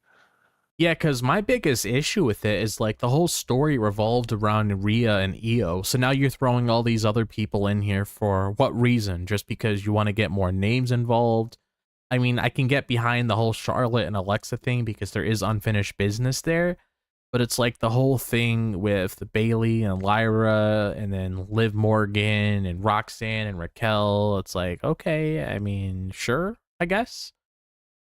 Yeah, because my biggest issue with it is like the whole story revolved around RhIyo and RhIyo. So now you're throwing all these other people in here for what reason? Just because you want to get more names involved? I mean, I can get behind the whole Charlotte and Alexa thing because there is unfinished business there. But it's like the whole thing with Bailey and Lyra and then Liv Morgan and Roxanne and Raquel. It's like, okay, I mean, sure, I guess.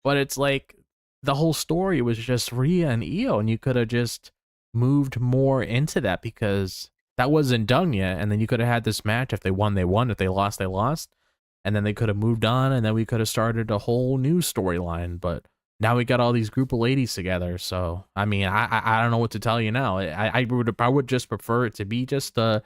But it's like the whole story was just RhIyo and RhIyo, and you could have just moved more into that because that wasn't done yet. And then you could have had this match. If they won, they won. If they lost, they lost. And then they could have moved on, and then we could have started a whole new storyline. But now we got all these group of ladies together. So I mean, I don't know what to tell you now. I would just prefer it to be just the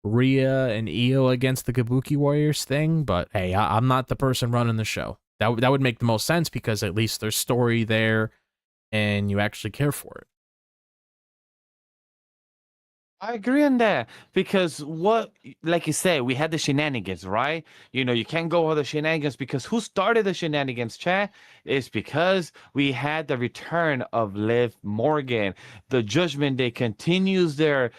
RhIyo and RhIyo against the Kabuki Warriors thing. But hey, I'm not the person running the show. That would make the most sense because at least there's story there, and you actually care for it. I agree on that because like you said, we had the shenanigans, right? You can't go over the shenanigans because who started the shenanigans, chat? It's because we had the return of Liv Morgan. The Judgment Day continues their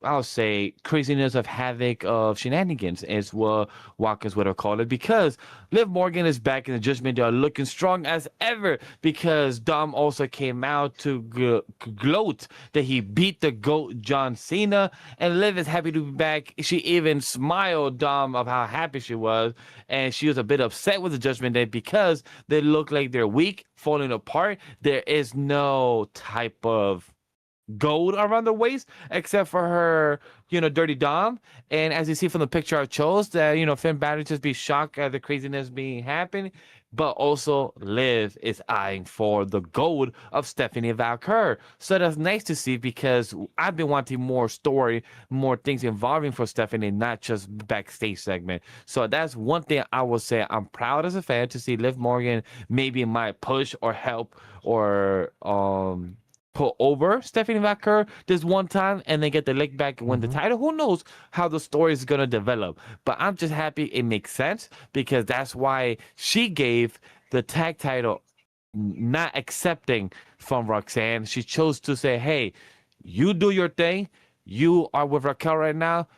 I'll say craziness of havoc of shenanigans is what Watkins would have called it because Liv Morgan is back in the Judgment Day looking strong as ever because Dom also came out to gloat that he beat the GOAT John Cena and Liv is happy to be back. She even smiled Dom of how happy she was and she was a bit upset with the Judgment Day because they look like they're weak, falling apart. There is no type of gold around the waist except for her dirty Dom. And as you see from the picture I chose that Finn Balor just be shocked at the craziness being happening, but also Liv is eyeing for the gold of Stephanie Valkyr. So that's nice to see because I've been wanting more story, more things involving for Stephanie, not just backstage segment. So that's one thing I will say I'm proud as a fan to see Liv Morgan maybe might push or help or put over Stephanie Valkyr this one time and then get the leg back and win the title. Who knows how the story is going to develop? But I'm just happy it makes sense because that's why she gave the tag title not accepting from Roxanne. She chose to say, hey, you do your thing. You are with Raquel right now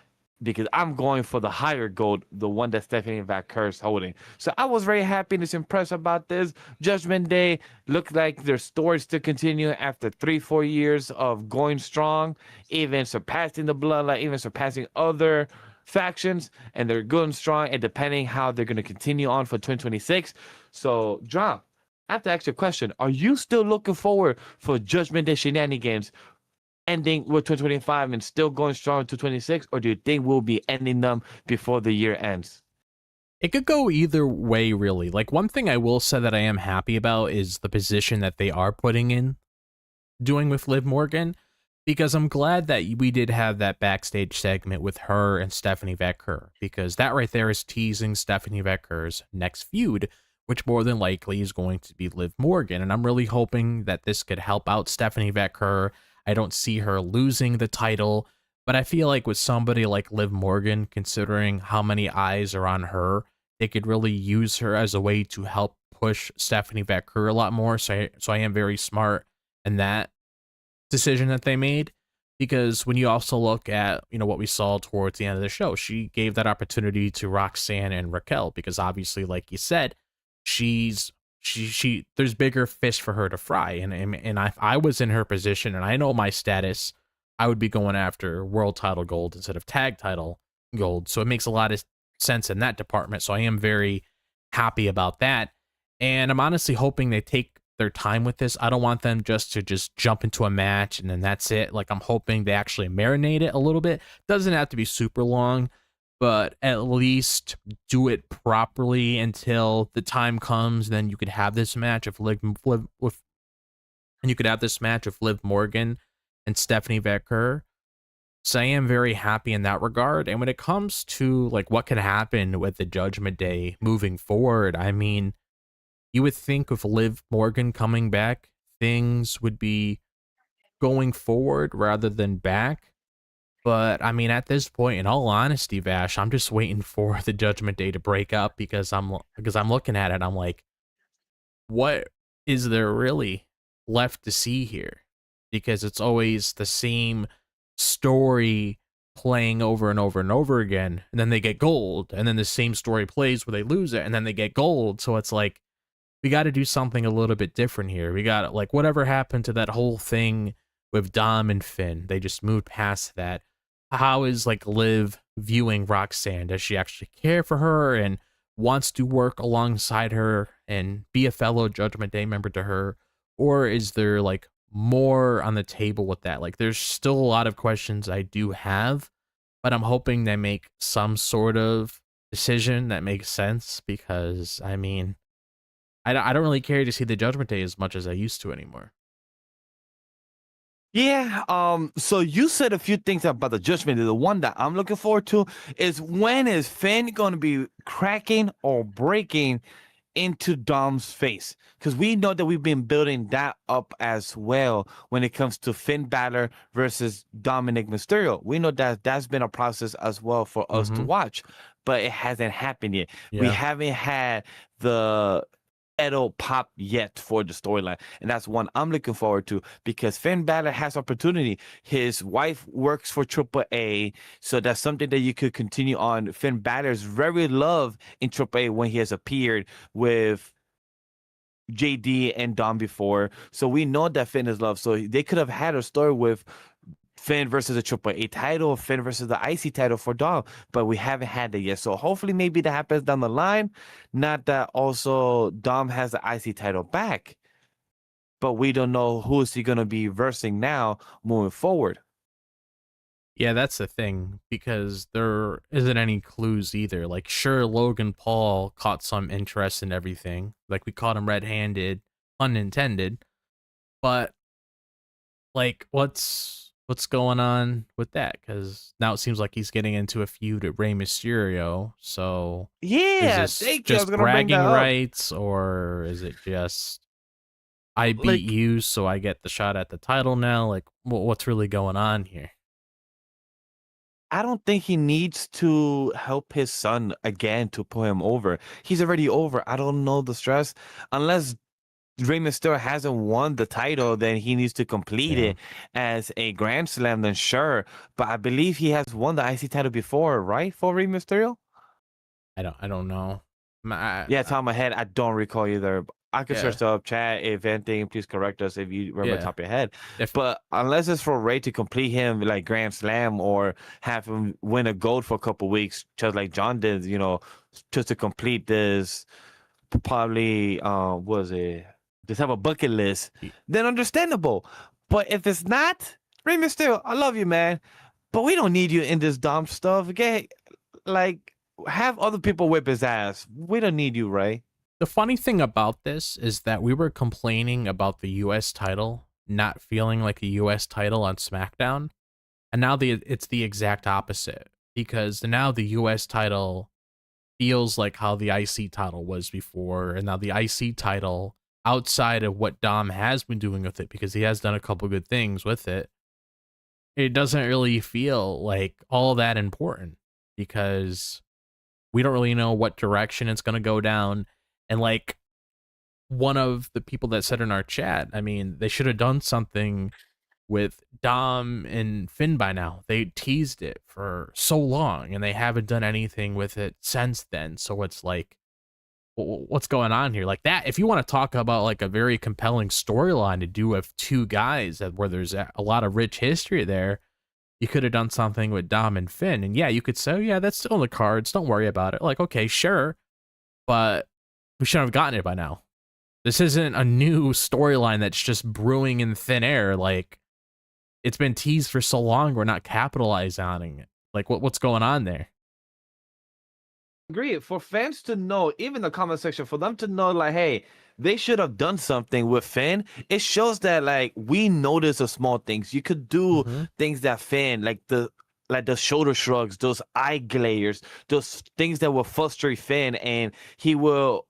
because I'm going for the higher gold, the one that Stephanie Valkyr is holding. So I was very happy and just impressed about this. Judgment Day looked like their story still continue after 3-4 years of going strong, even surpassing the Bloodline, even surpassing other factions, and they're going strong, and depending how they're going to continue on for 2026. So, John, I have to ask you a question. Are you still looking forward for Judgment Day shenanigans ending with 2025 and still going strong to 26, or do you think we'll be ending them before the year ends? It could go either way, really. Like, one thing I will say that I am happy about is the position that they are putting in, doing with Liv Morgan, because I'm glad that we did have that backstage segment with her and Stephanie Valkyr, because that right there is teasing Stephanie Valkyr's next feud, which more than likely is going to be Liv Morgan, and I'm really hoping that this could help out Stephanie Valkyr. I don't see her losing the title, but I feel like with somebody like Liv Morgan, considering how many eyes are on her, they could really use her as a way to help push Stephanie Valkyr a lot more. So I am very smart in that decision that they made, because when you also look at what we saw towards the end of the show, she gave that opportunity to Roxanne and Raquel, because obviously, like you said, she there's bigger fish for her to fry, and if I was in her position and I know my status, I would be going after world title gold instead of tag title gold. So it makes a lot of sense in that department. So I am very happy about that. And I'm honestly hoping they take their time with this. I don't want them just to jump into a match and then that's it. Like, I'm hoping they actually marinate it a little bit. Doesn't have to be super long, but at least do it properly until the time comes. Then you could have this match of and you could have this match of Liv Morgan and Stephanie Vaquer. So I am very happy in that regard. And when it comes to like what could happen with the Judgment Day moving forward, I mean, you would think with Liv Morgan coming back, things would be going forward rather than back. But I mean, at this point, in all honesty, Vash, I'm just waiting for the Judgment Day to break up because I'm looking at it. I'm like, what is there really left to see here? Because it's always the same story playing over and over and over again, and then they get gold, and then the same story plays where they lose it, and then they get gold. So it's like, we got to do something a little bit different here. We got, like, whatever happened to that whole thing with Dom and Finn, they just moved past that. How is, like, Liv viewing Roxanne? Does she actually care for her and wants to work alongside her and be a fellow Judgment Day member to her? Or is there, like, more on the table with that? Like, there's still a lot of questions I do have, but I'm hoping they make some sort of decision that makes sense because, I mean, I don't really care to see the Judgment Day as much as I used to anymore. Yeah, so you said a few things about the Judgment Day. The one that I'm looking forward to is when is Finn going to be cracking or breaking into Dom's face? Because we know that we've been building that up as well when it comes to Finn Balor versus Dominic Mysterio. We know that that's been a process as well for us to watch, but it hasn't happened yet. We haven't had the it'll pop yet for the storyline, and that's one I'm looking forward to because Finn Balor has opportunity. His wife works for AAA, so that's something that you could continue on. Finn Balor's very loved in AAA when he has appeared with JD and Dom before, so we know that Finn is loved. So they could have had a story with Finn versus the AAA title, Finn versus the IC title for Dom, but we haven't had that yet. So hopefully maybe that happens down the line. Not that also Dom has the IC title back, but we don't know who is he going to be versing now moving forward. Yeah, that's the thing, because there isn't any clues either. Like, sure, Logan Paul caught some interest in everything. Like, we caught him red-handed, unintended, but, like, what's going on with that? Because now it seems like he's getting into a feud with Rey Mysterio. So Yeah, is this just bragging rights, or is it just I beat you, so I get the shot at the title now? Like, what's really going on here? I don't think he needs to help his son again to pull him over. He's already over. I don't know the stress. Unless Rey Mysterio hasn't won the title, then he needs to complete it as a Grand Slam, then sure. But I believe he has won the IC title before, right? For Rey Mysterio? I don't know. Top of my head, I don't recall either. I can search up chat. If anything, please correct us if you remember top of your head. But unless it's for Ray to complete him like Grand Slam or have him win a gold for a couple weeks, just like John did, just to complete this, probably just have a bucket list, then understandable. But if it's not, Rey Mysterio, I love you, man, but we don't need you in this dumb stuff. Okay, like have other people whip his ass. We don't need you, Ray. The funny thing about this is that we were complaining about the US title not feeling like a US title on SmackDown, and now it's the exact opposite, because now the US title feels like how the IC title was before, and now the IC title, outside of what Dom has been doing with it, because he has done a couple good things with it, it doesn't really feel like all that important, because we don't really know what direction it's going to go down. And like one of the people that said in our chat, I mean, they should have done something with Dom and Finn by now. They teased it for so long and they haven't done anything with it since then. So it's like, what's going on here? Like that, if you want to talk about like a very compelling storyline to do with two guys where there's a lot of rich history there, you could have done something with Dom and Finn. And yeah, you could say, oh, yeah, that's still in the cards. Don't worry about it. Like, okay, sure. But we shouldn't have gotten it by now. This isn't a new storyline that's just brewing in thin air. Like, it's been teased for so long, we're not capitalizing on it. Like, what's going on there? Agree. For fans to know, even the comment section, for them to know, like, hey, they should have done something with Finn. It shows that like we notice the small things. You could do Mhm. things that Finn, like the shoulder shrugs, those eye glares, those things that will frustrate Finn, and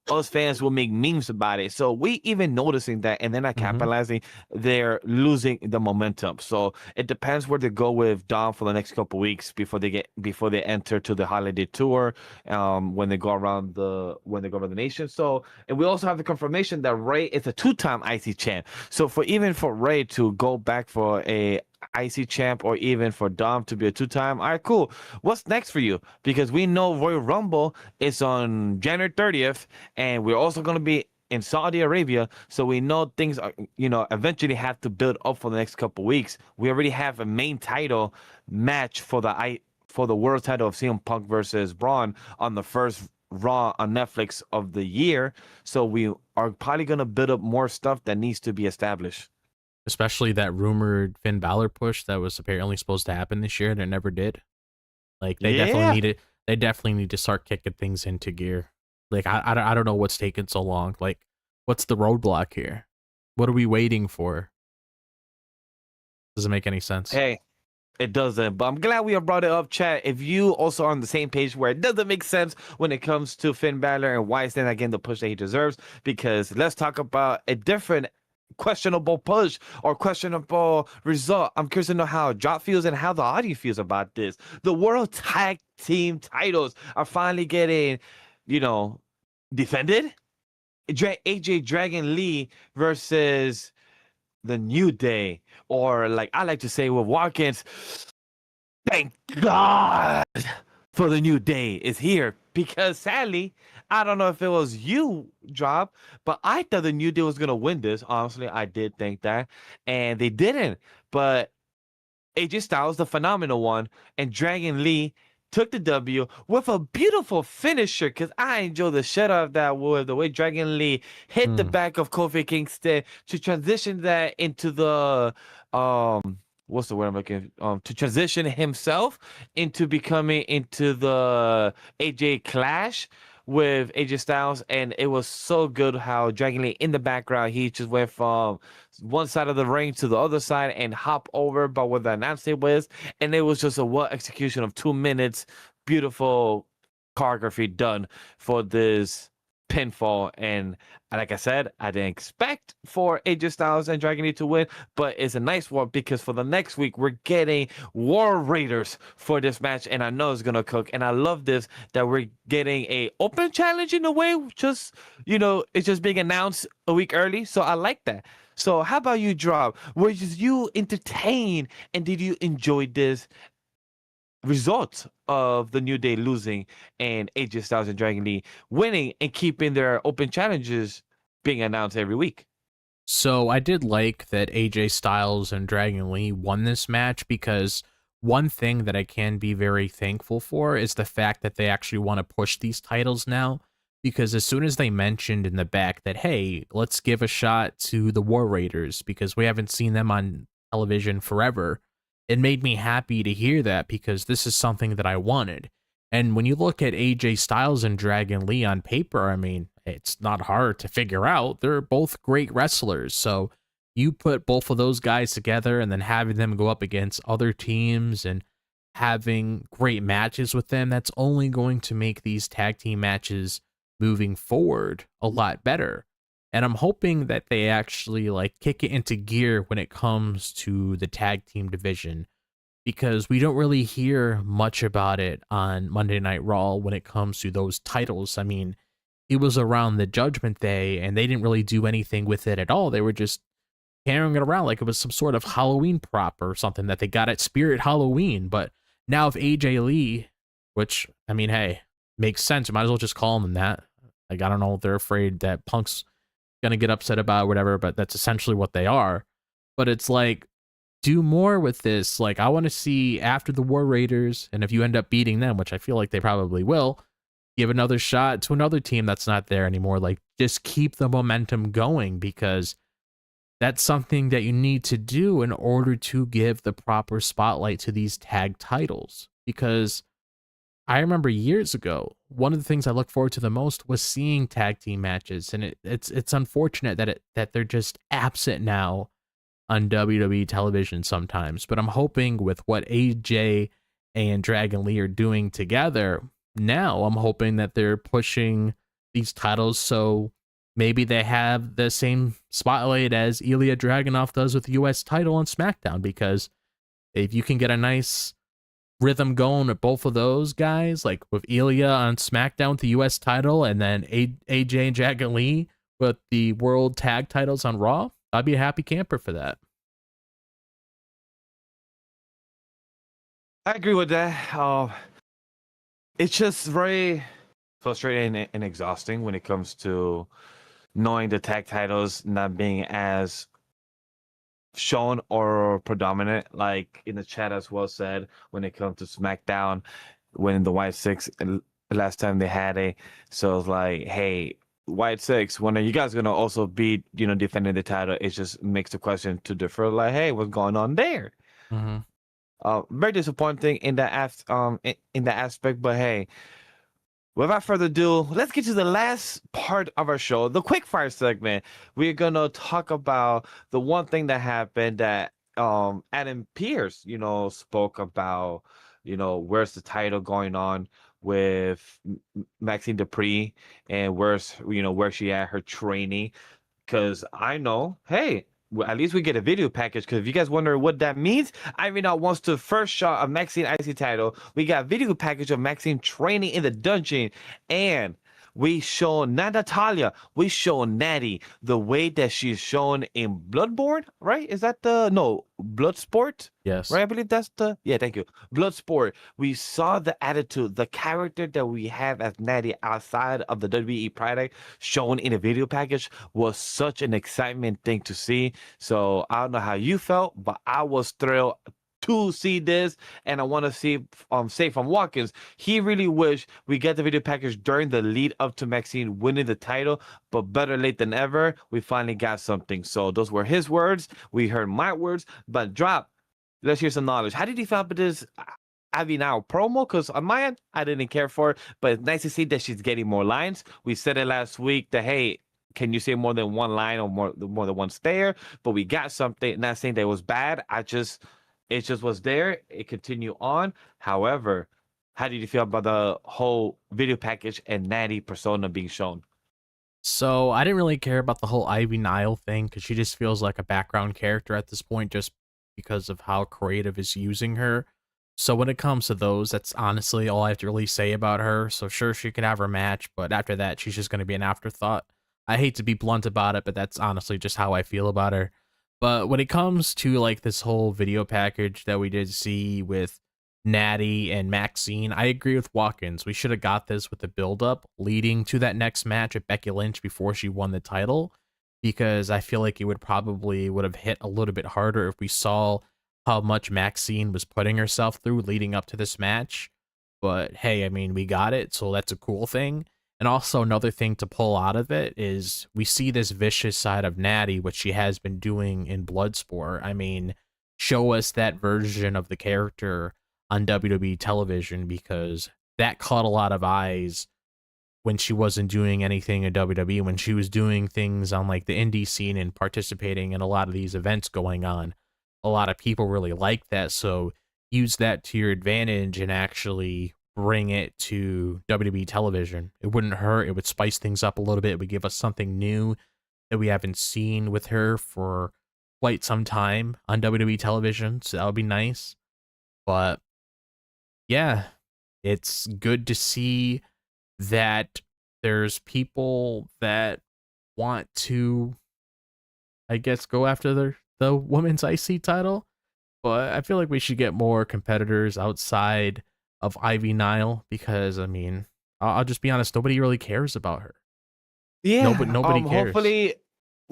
us fans will make memes about it. So we even noticing that, and they're not Mhm. capitalizing. They're losing the momentum. So it depends where they go with Dom for the next couple weeks before they enter to the holiday tour. When they go around the nation. So, and we also have the confirmation that Ray is a two-time IC champ. So for Ray to go back for a IC champ, or even for Dom to be a two-time, all right, cool. What's next for you? Because we know Royal Rumble is on January 30th, and we're also going to be in Saudi Arabia, so we know things are, eventually have to build up for the next couple weeks. We already have a main title match for the world title of CM Punk versus Braun on the first Raw on Netflix of the year. So we are probably gonna build up more stuff that needs to be established. Especially that rumored Finn Balor push that was apparently supposed to happen this year and it never did. Like, they definitely Yeah. need it. They definitely need to start kicking things into gear. Like, I don't know what's taking so long. Like, what's the roadblock here? What are we waiting for? Doesn't make any sense. Hey, it doesn't, but I'm glad we have brought it up, chat. If you also are on the same page where it doesn't make sense when it comes to Finn Balor and why is then again the push that he deserves, because let's talk about a different questionable push or questionable result. I'm curious to know how Drop feels and how the audience feels about this. The World Tag Team titles are finally getting, you know, defended. AJ Dragon Lee versus the New Day, or like I like to say with Watkins, thank God for the New Day is here. Because sadly, I don't know if it was you, Drop, but I thought the New Day was gonna win this. Honestly, I did think that, and they didn't. But AJ Styles, the phenomenal one, and Dragon Lee took the W with a beautiful finisher. Because I enjoy the shit out of that with the way Dragon Lee hit the Hmm. back of Kofi Kingston to transition that into the what's the word I'm looking to transition himself into becoming into the AJ Clash with AJ Styles, and it was so good how Dragon Lee in the background he just went from one side of the ring to the other side and hop over, but where the announce table was, and it was just a well execution of 2 minutes, beautiful choreography done for this pinfall. And like I said, I didn't expect for AJ Styles and Dragon Lee to win, but it's a nice one because for the next week we're getting War Raiders for this match, and I know it's gonna cook. And I love this that we're getting a open challenge in a way, just it's just being announced a week early, so I like that. So how about you, Drop? Were you entertained and did you enjoy this result of the New Day losing and AJ Styles and Dragon Lee winning and keeping their open challenges being announced every week? So I did like that AJ Styles and Dragon Lee won this match, because one thing that I can be very thankful for is the fact that they actually want to push these titles now. Because as soon as they mentioned in the back that, hey, let's give a shot to the War Raiders because we haven't seen them on television forever, it made me happy to hear that, because this is something that I wanted. And when you look at AJ Styles and Dragon Lee on paper, I mean, it's not hard to figure out. They're both great wrestlers. So you put both of those guys together and then having them go up against other teams and having great matches with them, that's only going to make these tag team matches moving forward a lot better. And I'm hoping that they actually like kick it into gear when it comes to the tag team division, because we don't really hear much about it on Monday Night Raw when it comes to those titles. I mean, it was around the Judgment Day and they didn't really do anything with it at all. They were just carrying it around like it was some sort of Halloween prop or something that they got at Spirit Halloween. But now if AJ Lee, which, I mean, hey, makes sense. You might as well just call them that. Like, I don't know if they're afraid that Punk's gonna get upset about it, whatever, but that's essentially what they are. But it's like, do more with this. Like, I want to see after the War Raiders, and if you end up beating them, which I feel like they probably will, give another shot to another team that's not there anymore. Like, just keep the momentum going, because that's something that you need to do in order to give the proper spotlight to these tag titles. Because I remember years ago, one of the things I look forward to the most was seeing tag team matches, and it's unfortunate that they're just absent now on WWE television sometimes. But I'm hoping with what AJ and Dragon Lee are doing together now, I'm hoping that they're pushing these titles so maybe they have the same spotlight as Ilya Dragunov does with the US title on SmackDown. Because if you can get a nice rhythm going with both of those guys, like with Ilya on SmackDown with the US title, and then AJ and Dragon Lee with the world tag titles on Raw, I'd be a happy camper for that. I agree with that. It's just very frustrating and exhausting when it comes to knowing the tag titles not being as shown or predominant, like in the chat as well said, when it comes to SmackDown, when the White Six last time they had a, so it's like, hey, White Six, when are you guys gonna also be, defending the title? It just makes the question to differ, like, hey, what's going on there? Mm-hmm. Very disappointing in that in that aspect, but hey, without further ado, let's get to the last part of our show, the quickfire segment. We're gonna talk about the one thing that happened that Adam Pierce, spoke about, where's the title going on with Maxine Dupree, and where she at her training. Because I know, hey, at least we get a video package. Because if you guys wonder what that means, Irina wants to first shot of Maxine IC title. We got video package of Maxine training in the dungeon, and we show not Natalia, we show Natty the way that she's shown in Bloodborne, right? Is that Bloodsport? Yes. Right, I believe that's thank you. Bloodsport. We saw the attitude, the character that we have as Natty outside of the WWE product shown in a video package was such an excitement thing to see. So I don't know how you felt, but I was thrilled to see this, and I want to see say from Watkins, he really wished we get the video package during the lead up to Maxine winning the title, but better late than ever. We finally got something. So those were his words. We heard my words, but drop. Let's hear some knowledge. How did you feel about this Ivy Now promo? Because on my end, I didn't care for it, but it's nice to see that she's getting more lines. We said it last week that, hey, can you say more than one line or more than one stare? But we got something. Not saying that it was bad. It just was there. It continued on. However, how did you feel about the whole video package and Natty persona being shown? So I didn't really care about the whole Ivy Nile thing, because she just feels like a background character at this point, just because of how creative is using her. So when it comes to those, that's honestly all I have to really say about her. So sure, she can have her match, but after that, she's just going to be an afterthought. I hate to be blunt about it, but that's honestly just how I feel about her. But when it comes to like this whole video package that we did see with Natty and Maxine, I agree with Watkins. We should have got this with the build-up leading to that next match with Becky Lynch before she won the title, because I feel like it would have hit a little bit harder if we saw how much Maxine was putting herself through leading up to this match. But hey, I mean, we got it, so that's a cool thing. And also another thing to pull out of it is we see this vicious side of Natty, which she has been doing in Bloodsport. I mean, show us that version of the character on WWE television, because that caught a lot of eyes when she wasn't doing anything in WWE, when she was doing things on like the indie scene and participating in a lot of these events going on. A lot of people really like that, so use that to your advantage and actually bring it to WWE television. It wouldn't hurt. It would spice things up a little bit. It would give us something new that we haven't seen with her for quite some time on WWE television, so that would be nice. But yeah, it's good to see that there's people that want to, I guess, go after the women's IC title. But I feel like we should get more competitors outside of Ivy Nile, because I mean, I'll just be honest, nobody really cares about her. Yeah, Nobody cares. hopefully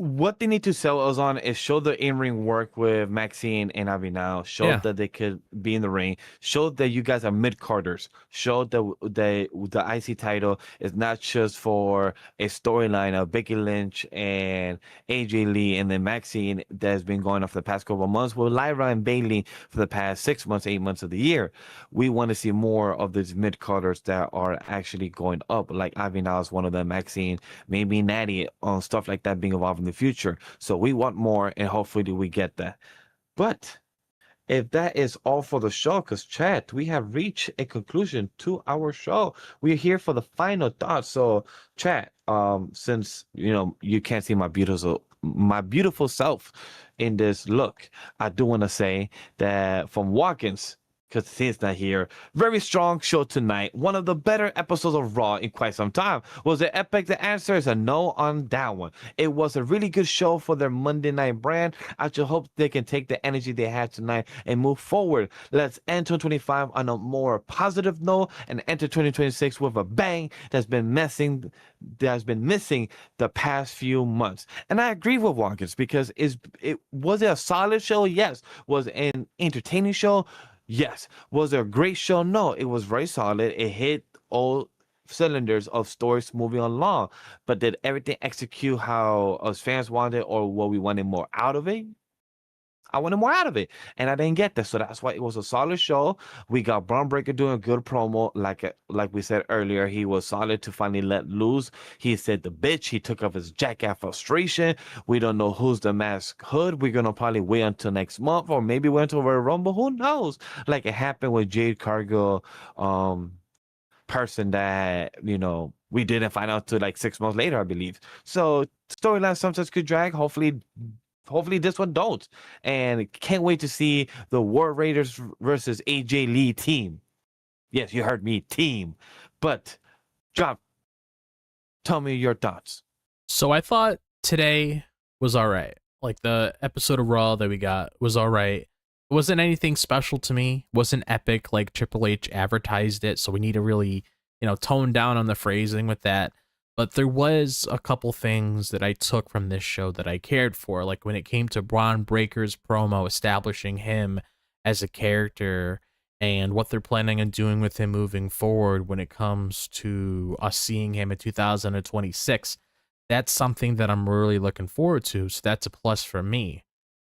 what they need to sell us on is show the in-ring work with Maxine and Avinal. Show Yeah. that they could be in the ring. Show that you guys are mid-carders. Show that the IC title is not just for a storyline of Becky Lynch and AJ Lee and then Maxine that's been going on for the past couple of months with Lyra and Bailey for the past 6 months, 8 months of the year. We want to see more of these mid-carders that are actually going up, like Avinal is one of them, Maxine, maybe Natty, stuff like that being involved in the future. So we want more, and hopefully we get that. But if that is all for the show, because chat, we have reached a conclusion to our show. We're here for the final thoughts. So chat, since you can't see my beautiful self in this look, I do want to say that from Watkins, because he's not here. Very strong show tonight. One of the better episodes of Raw in quite some time. Was it epic? The answer is a no on that one. It was a really good show for their Monday night brand. I just hope they can take the energy they had tonight and move forward. Let's end 2025 on a more positive note and enter 2026 with a bang that's been missing the past few months. And I agree with Watkins because was it a solid show? Yes. Was it an entertaining show? Yes. Was it a great show? No, it was very solid. It hit all cylinders of stories moving along. But did everything execute how us fans wanted or what we wanted more out of it? I wanted more out of it, and I didn't get that. So that's why it was a solid show. We got Bron Breakker doing a good promo, like we said earlier. He was solid to finally let loose. He said the bitch. He took off his jackass frustration. We don't know who's the masked hood. We're gonna probably wait until next month, or maybe wait until Royal Rumble. Who knows? Like it happened with Jade Cargill, person that we didn't find out till like 6 months later, I believe. So storylines sometimes could drag. Hopefully this one don't. And can't wait to see the War Raiders versus AJ Lee team. Yes, you heard me, team. But John, tell me your thoughts. So I thought today was all right. Like the episode of Raw that we got was all right. It wasn't anything special to me. It wasn't epic like Triple H advertised it. So we need to really, tone down on the phrasing with that. But there was a couple things that I took from this show that I cared for. Like when it came to Bron Breakker's promo establishing him as a character and what they're planning on doing with him moving forward when it comes to us seeing him in 2026. That's something that I'm really looking forward to. So that's a plus for me.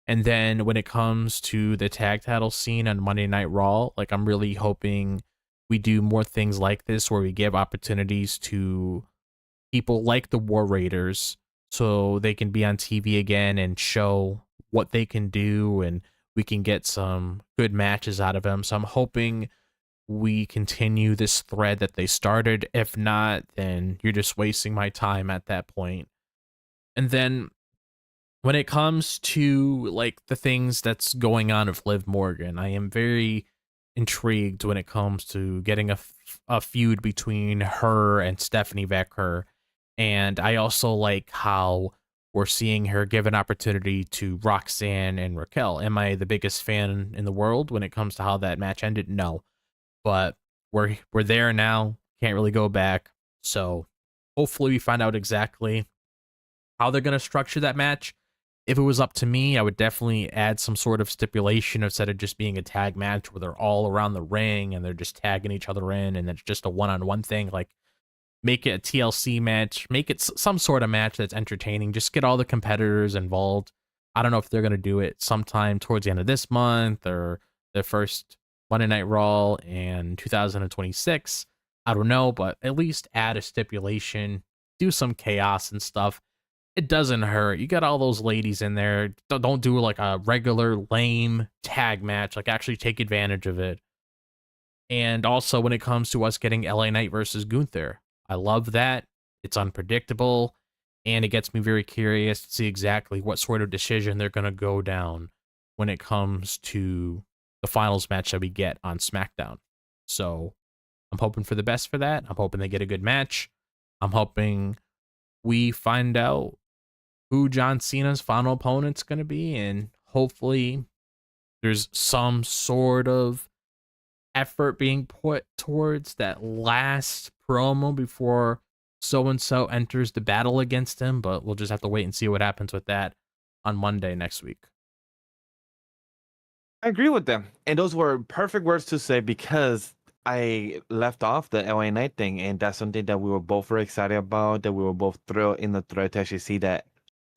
And then when it comes to the tag title scene on Monday Night Raw, like I'm really hoping we do more things like this where we give opportunities to people like the War Raiders so they can be on TV again and show what they can do and we can get some good matches out of them. So I'm hoping we continue this thread that they started. If not, then you're just wasting my time at that point. And then when it comes to like the things that's going on with Liv Morgan, I am very intrigued when it comes to getting a feud between her and Stephanie Becker. And I also like how we're seeing her give an opportunity to Roxanne and Raquel. Am I the biggest fan in the world when it comes to how that match ended? No. But we're there now. Can't really go back. So hopefully we find out exactly how they're going to structure that match. If it was up to me, I would definitely add some sort of stipulation instead of just being a tag match where they're all around the ring and they're just tagging each other in and it's just a one-on-one thing. Like, make it a TLC match, make it some sort of match that's entertaining. Just get all the competitors involved. I don't know if they're going to do it sometime towards the end of this month or the first Monday Night Raw in 2026. I don't know, but at least add a stipulation, do some chaos and stuff. It doesn't hurt. You got all those ladies in there. Don't do like a regular lame tag match. Like actually take advantage of it. And also when it comes to us getting LA Knight versus Gunther, I love that. It's unpredictable. And it gets me very curious to see exactly what sort of decision they're going to go down when it comes to the finals match that we get on SmackDown. So I'm hoping for the best for that. I'm hoping they get a good match. I'm hoping we find out who John Cena's final opponent's going to be, and hopefully there's some sort of effort being put towards that last promo before so and so enters the battle against him, but we'll just have to wait and see what happens with that on Monday next week. I agree with them. And those were perfect words to say because I left off the LA Knight thing. And that's something that we were both very excited about, that we were both thrilled in the thread to actually see that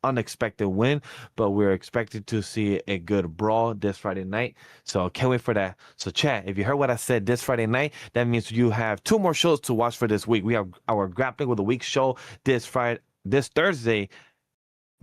unexpected win, but we're expected to see a good brawl this Friday night. So can't wait for that. So chat, if you heard what I said this Friday night, that means you have 2 more shows to watch for this week. We have our Grappling with the Week show this Thursday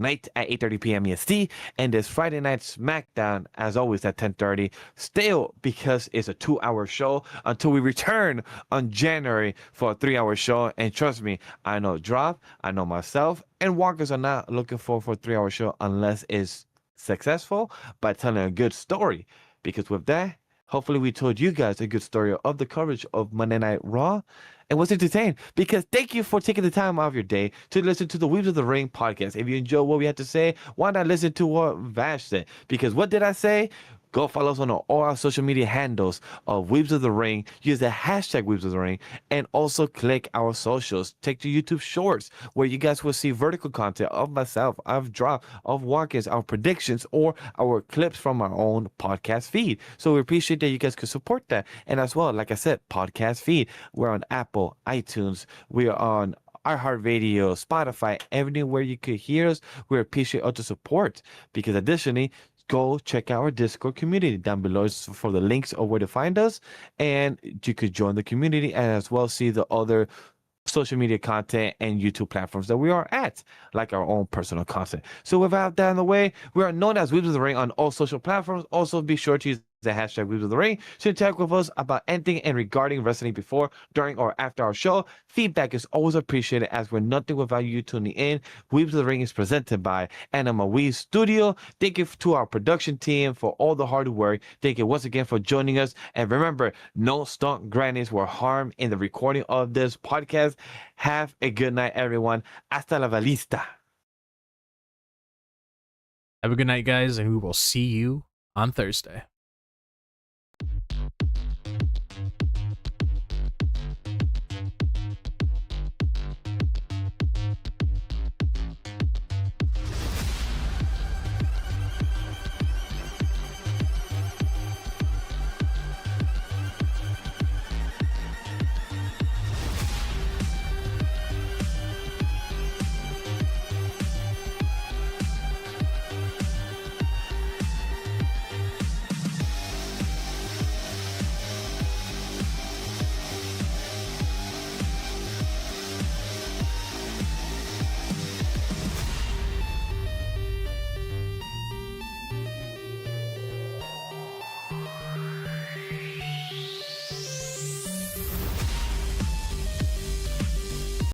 night at 8:30 p.m. EST, and this Friday night SmackDown, as always, at 10:30. Still, because it's a 2-hour show until we return on January for a 3-hour show. And trust me, I know Drop, I know myself, and Walkers are not looking for a 3-hour show unless it's successful by telling a good story. Because with that, hopefully we told you guys a good story of the coverage of Monday Night Raw and was entertained. Because thank you for taking the time out of your day to listen to the Weebs of the Ring podcast. If you enjoy what we had to say, why not listen to what Vash said? Because what did I say? Go follow us on all our social media handles of Weebs of the Ring. Use the hashtag Weebs of the Ring. And also click our socials. Take to YouTube Shorts, where you guys will see vertical content of myself, of Drop, of Watkins, our predictions, or our clips from our own podcast feed. So we appreciate that you guys could support that. And as well, like I said, podcast feed. We're on Apple, iTunes. We are on iHeartRadio, Spotify, everywhere you could hear us. We appreciate all the support. Because additionally, go check out our Discord community down below for the links of where to find us, and you could join the community and as well see the other social media content and YouTube platforms that we are at, like our own personal content. So without that in the way, we are known as Weebs of the Ring on all social platforms. Also, be sure to use the hashtag Weebs of the Ring to interact with us about anything and regarding wrestling before, during, or after our show. Feedback is always appreciated, as we're nothing without you tuning in. Weebs of the Ring is presented by Anima Weebs Studio. Thank you to our production team for all the hard work. Thank you once again for joining us. And remember, no stunt grannies were harmed in the recording of this podcast. Have a good night, everyone. Hasta la vista. Have a good night, guys, and we will see you on Thursday.